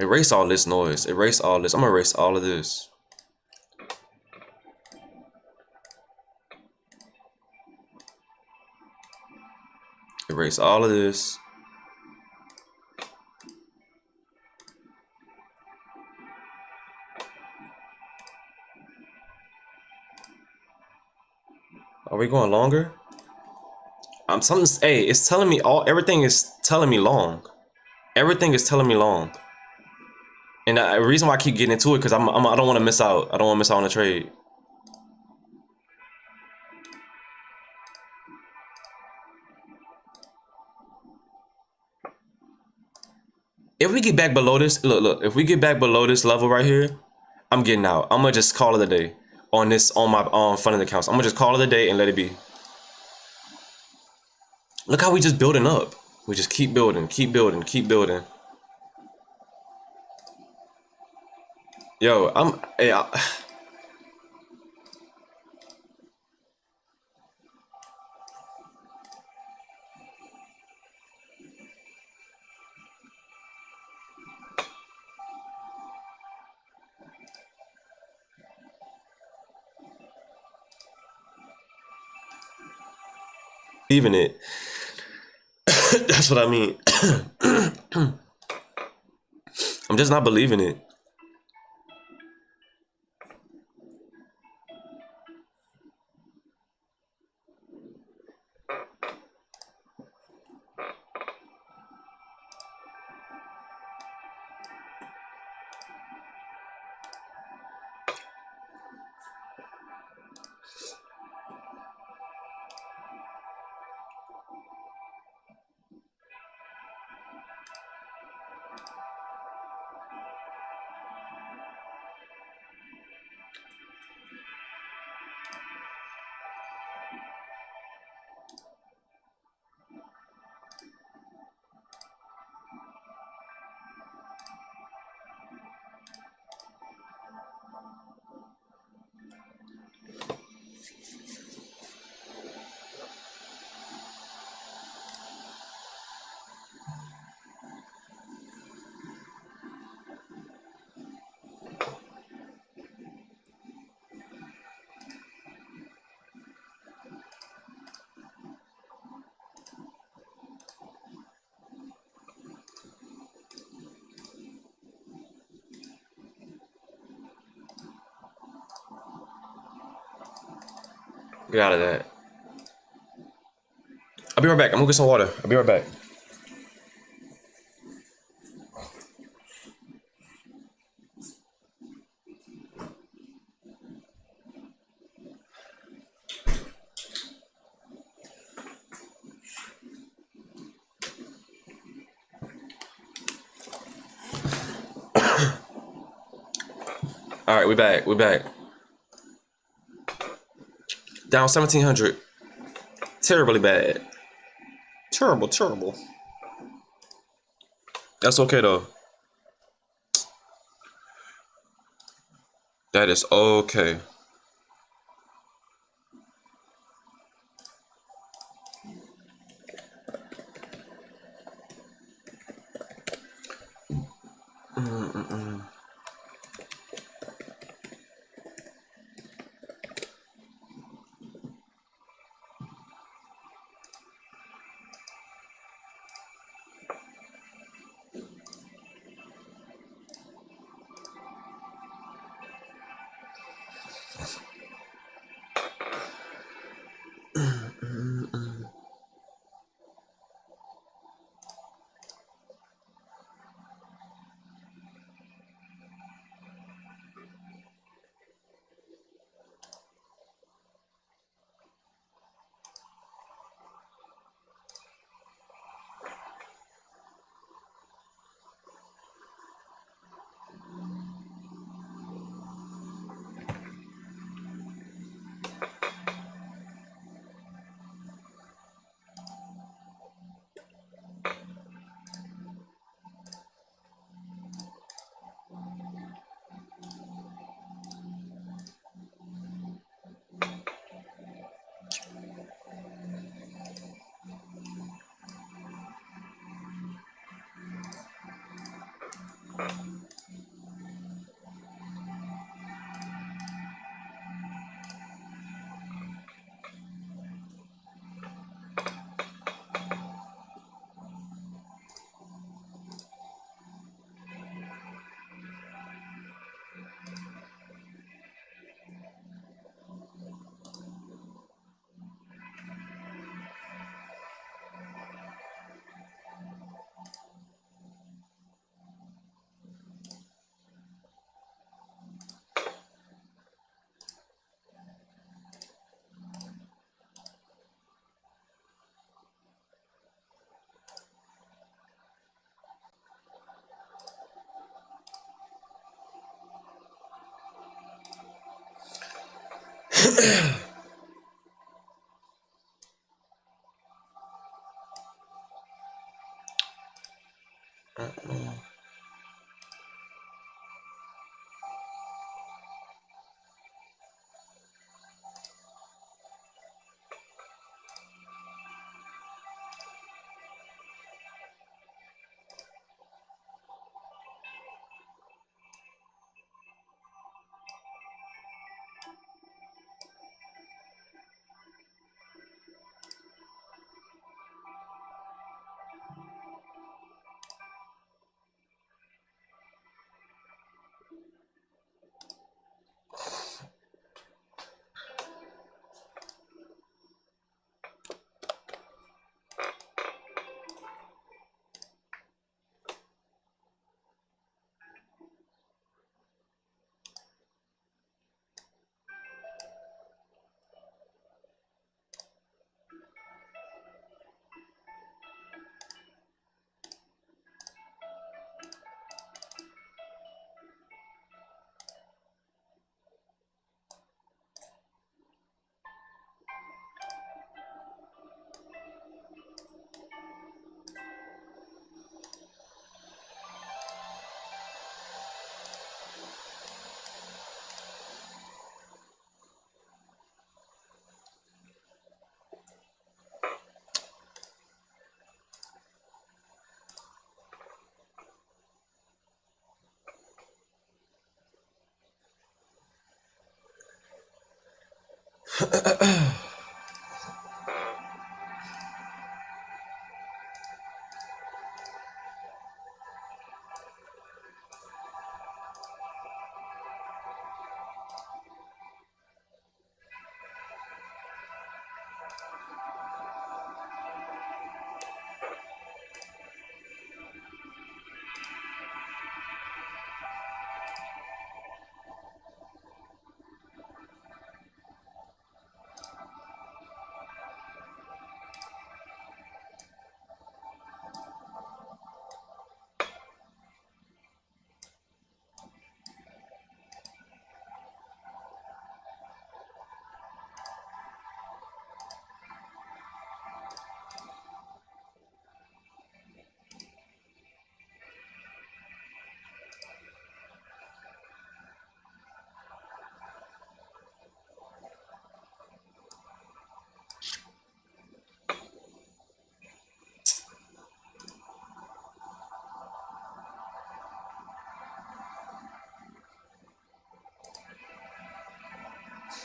Erase all this noise. Erase all this. I'm gonna erase all of this. Erase all of this. Are we going longer? I'm something. Hey, it's telling me everything is telling me long. Everything is telling me long. And the reason why I keep getting into it because I don't want to miss out. I don't want to miss out on the trade. If we get back below this, look. If we get back below this level right here, I'm getting out. I'm gonna just call it a day on this on my front of the accounts. I'm gonna just call it a day and let it be. Look how we just building up. We just keep building, keep building, keep building. Yo, believing it. That's what I mean. I'm just not believing it. Get out of that. I'll be right back. I'm gonna get some water. I'll be right back. All right, we back. We back. Down 1,700. Terribly bad. Terrible, terrible. That's okay though. That is okay.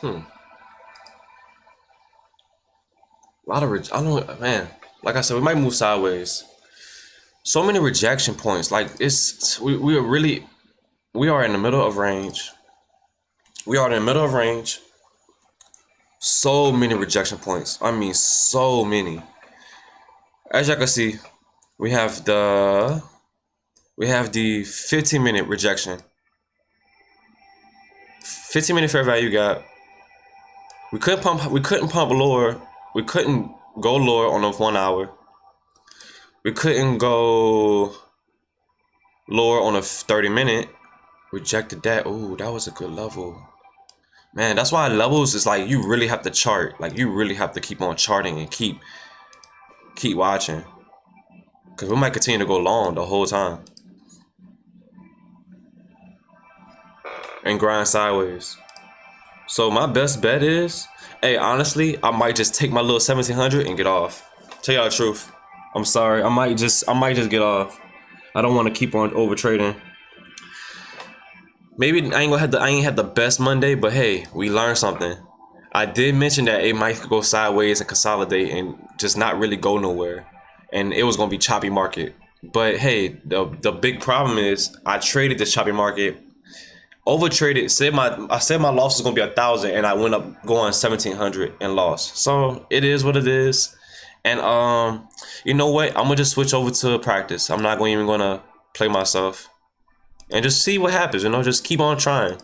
Hmm. A lot of I don't, man. Like I said, we might move sideways. So many rejection points. Like we are really, we are in the middle of range. We are in the middle of range. So many rejection points. I mean, so many. As y'all can see, we have the 15-minute rejection. 15-minute fair value gap. We couldn't pump lower. We couldn't go lower on the 1 hour. We couldn't go lower on a 30-minute. Rejected that. Ooh, that was a good level. Man, that's why levels is like you really have to chart. Like you really have to keep on charting and keep watching. Cause we might continue to go long the whole time. And grind sideways. So my best bet is, hey, honestly, I might just take my little 1700 and get off. Tell y'all the truth. I'm sorry. I might just get off. I don't want to keep on over trading. Maybe I ain't had the best Monday, but hey, we learned something. I did mention that it might go sideways and consolidate and just not really go nowhere. And it was gonna be choppy market. But hey, the big problem is I traded this choppy market, over traded. I said my loss was gonna be 1,000, and I went up going 1,700 and lost. So it is what it is. And you know what? I'm gonna just switch over to practice. I'm not even gonna play myself. And just see what happens, you know. Just keep on trying.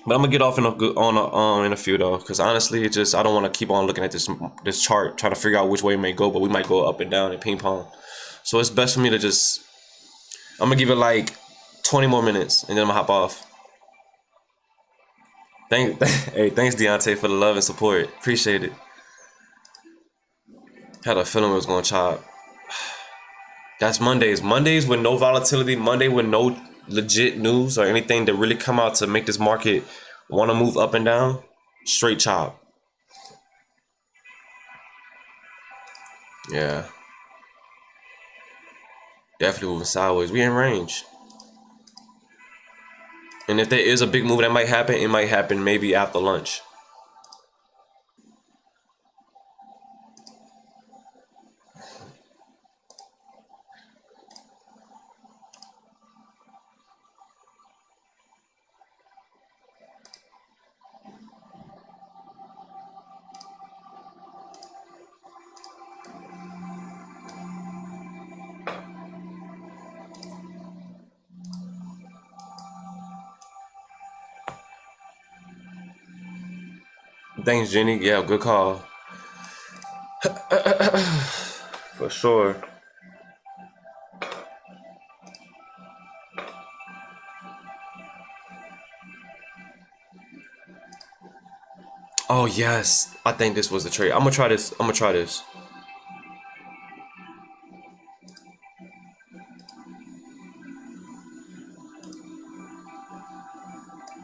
But I'm gonna get off in a few though, because honestly, it just I don't want to keep on looking at this chart, trying to figure out which way it may go. But we might go up and down in ping pong. So it's best for me to just. I'm gonna give it like 20 more minutes, and then I'm gonna hop off. Hey, thanks Deontay for the love and support. Appreciate it. Had a feeling it was gonna chop. That's Mondays. Mondays with no volatility. Monday with no legit news or anything that really come out to make this market want to move up and down. Straight chop. Yeah. Definitely moving sideways. We in range. And if there is a big move that might happen, it might happen maybe after lunch. Thanks, Jenny. Yeah, good call. For sure. Oh yes, I think this was the trade. I'm gonna try this.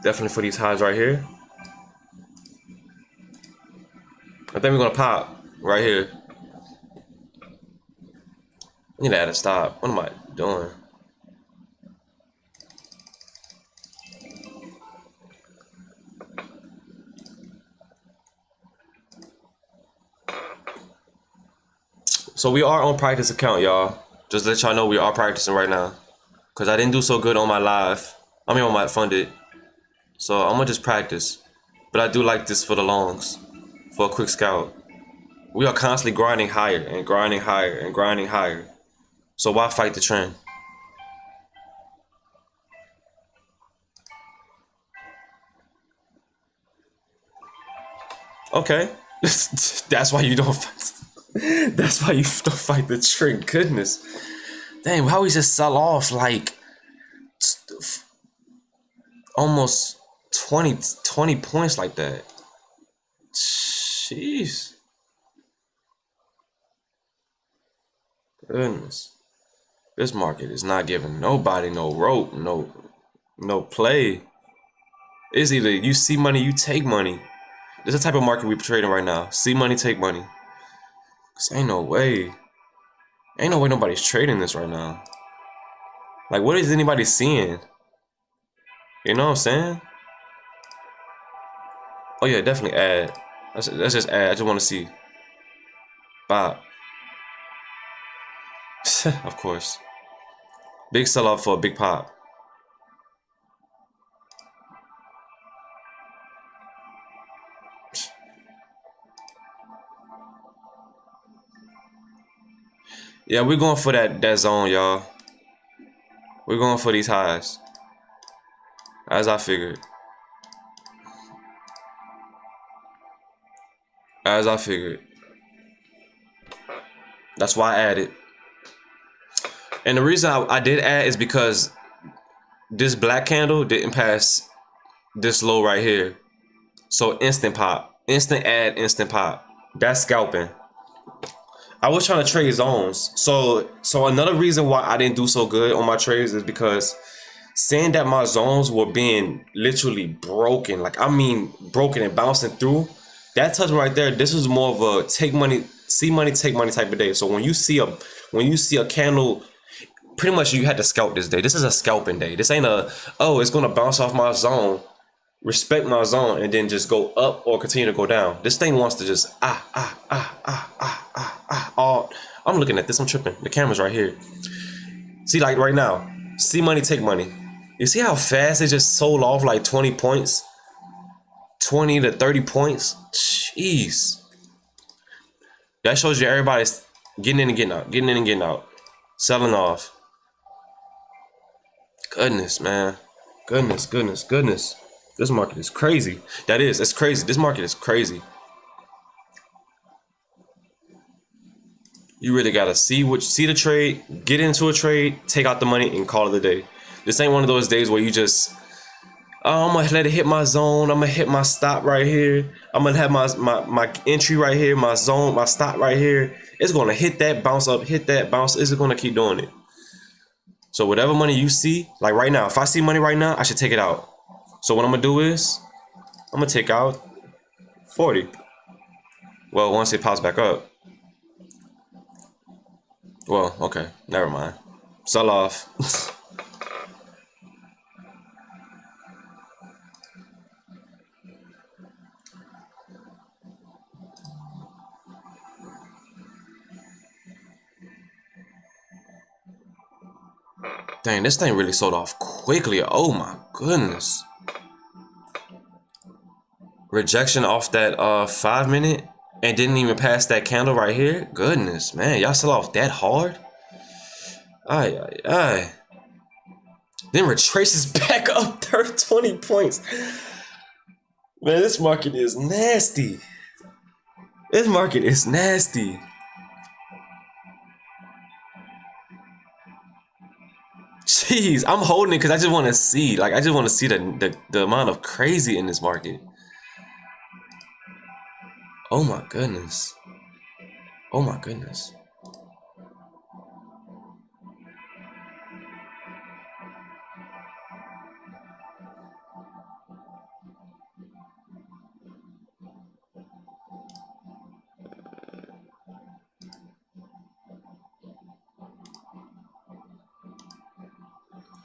Definitely for these highs right here. I think we're gonna pop right here. I need to add a stop. What am I doing? So we are on practice account, y'all. Just let y'all know we are practicing right now. Cause I didn't do so good on my live. I mean on my funded. So I'm gonna just practice. But I do like this for the longs. For a quick scout. We are constantly grinding higher and grinding higher and grinding higher. So why fight the trend? Okay. That's why you don't fight. That's why you don't fight the trend. Goodness. Dang, how we just sell off like almost 20 points like that? Jeez. Goodness. This market is not giving nobody no rope, no play. It's either you see money, you take money. This is the type of market we're trading right now. See money, take money. Cause ain't no way. Ain't no way nobody's trading this right now. Like, what is anybody seeing? You know what I'm saying? Oh yeah, definitely add. Let's just add. I just want to see. Pop. Of course. Big sell off for a big pop. Yeah, we're going for that zone, y'all. We're going for these highs. As I figured. As I figured. That's why I added. And the reason I did add is because this black candle didn't pass this low right here. So instant pop. Instant add, instant pop. That's scalping. I was trying to trade zones. So another reason why I didn't do so good on my trades is because seeing that my zones were being literally broken, like I mean broken and bouncing through, that touch right there, this was more of a take money, see money, take money type of day. So when you see a candle, pretty much you had to scalp this day. This is a scalping day. This ain't a, oh, it's gonna bounce off my zone, respect my zone, and then just go up or continue to go down. This thing wants to just all. I'm looking at this, I'm tripping. The camera's right here. See, like right now, see money, take money. You see how fast it just sold off like 20 points? 20 to 30 points? Jeez. That shows you everybody's getting in and getting out, getting in and getting out. Selling off. Goodness, man. Goodness, goodness, goodness. This market is crazy. It's crazy. This market is crazy. You really gotta see the trade, get into a trade, take out the money, and call it a day. This ain't one of those days where you just, oh, I'm gonna let it hit my zone. I'm gonna hit my stop right here. I'm gonna have my entry right here, my zone, my stop right here. It's gonna hit that, bounce up, hit that, bounce. It's gonna keep doing it. So whatever money you see, like right now, if I see money right now, I should take it out. So what I'm gonna do is, I'm gonna take out 40. Well, once it pops back up. Well, okay, never mind. Sell off. Dang, this thing really sold off quickly. Oh my goodness. Rejection off that 5 minute and didn't even pass that candle right here. Goodness, man, y'all sell off that hard? Ay, ay, ay. Then retraces back up 20 points. Man, this market is nasty. This market is nasty. Jeez, I'm holding it because I just want to see. Like, I just want to see the amount of crazy in this market. Oh my goodness. Oh my goodness.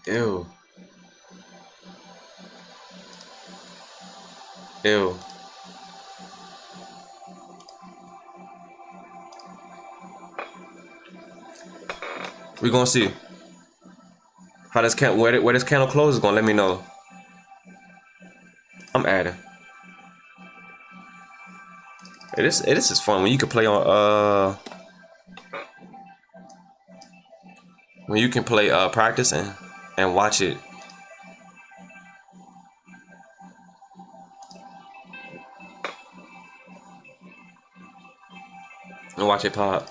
Ew. Ew. We gonna see how this where this candle closes. Gonna let me know. I'm adding. This is fun when you can play on when you can play practice and watch it. And watch it pop.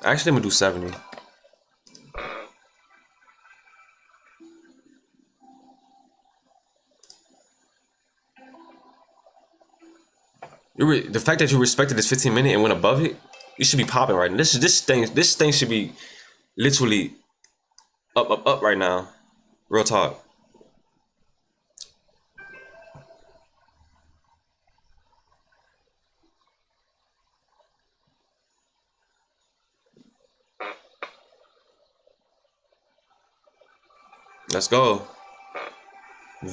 Actually, I'm gonna do 70. The fact that you respected this 15 minute and went above it, you should be popping right now. This thing should be literally up right now. Real talk. Let's go.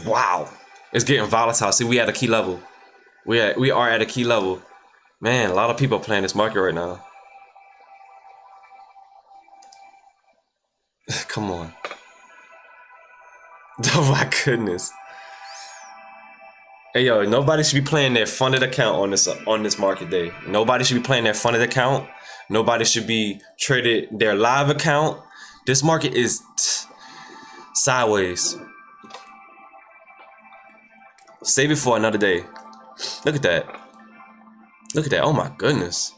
Wow. It's getting volatile. See, we at a key level. We are at a key level. Man, a lot of people are playing this market right now. Come on. Oh my goodness. Hey yo, nobody should be playing their funded account on this market day. Nobody should be playing their funded account. Nobody should be traded their live account. This market is sideways. Save it for another day. Look at that. Look at that. Oh my goodness.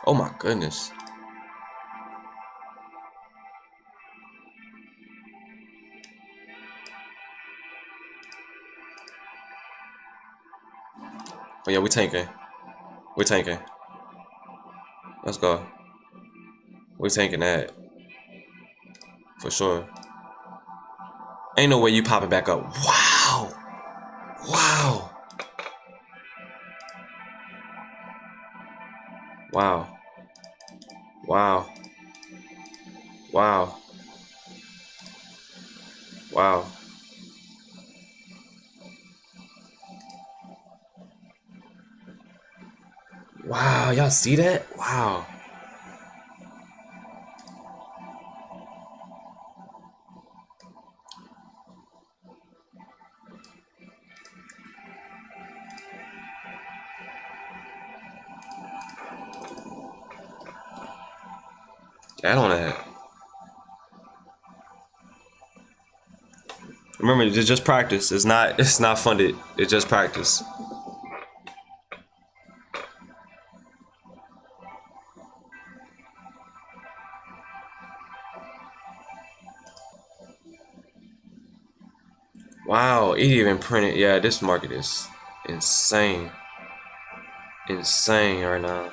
Oh my goodness. Oh yeah, we tanking. We're tanking. Let's go. We're tanking that. For sure. Ain't no way you pop it back up. Wow. Wow. Wow. Wow. Wow. Wow. Wow, y'all see that? Wow. Add on that. Remember, it's just practice. It's not funded. It's just practice. Wow, it even printed. Yeah, this market is insane. Insane right now.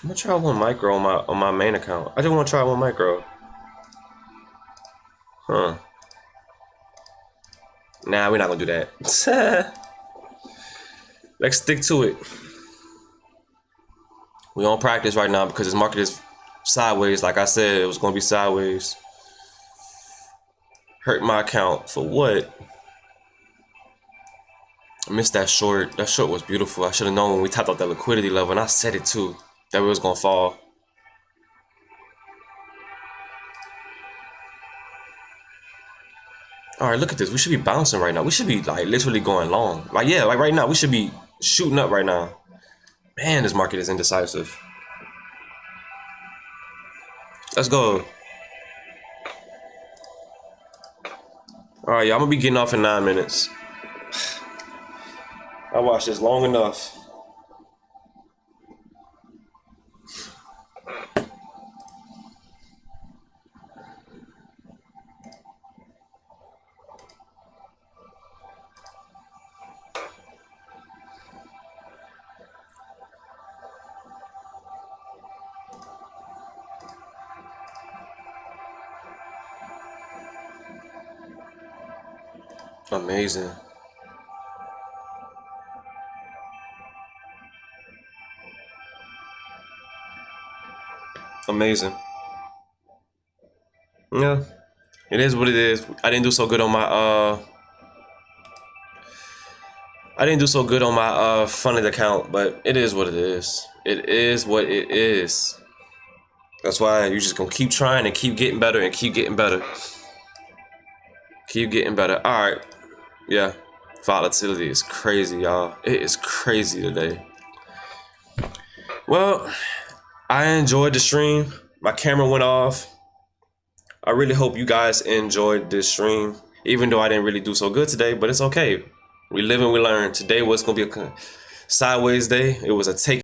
I'm gonna try one micro on my main account. I just want to try one micro. Huh. Nah, we're not gonna do that. Let's stick to it. We on practice right now because this market is sideways. Like I said, it was gonna be sideways. Hurt my account for what? I missed that short. That short was beautiful. I should have known when we tapped out that liquidity level, and I said it too, that it was gonna fall. All right, look at this. We should be bouncing right now. We should be like literally going long. Like yeah, like right now we should be shooting up right now. Man, this market is indecisive. Let's go. All right, y'all. I'm gonna be getting off in 9 minutes. I watched this long enough. Amazing. Amazing. Yeah. It is what it is. I didn't do so good on my funded account, but it is what it is. It is what it is. That's why you just gonna keep trying and keep getting better and keep getting better. Keep getting better. Alright. Yeah. Volatility is crazy, y'all. It is crazy today. Well, I enjoyed the stream. My camera went off. I really hope you guys enjoyed this stream, even though I didn't really do so good today, but it's okay. We live and we learn. Today was gonna be a sideways day. It was a take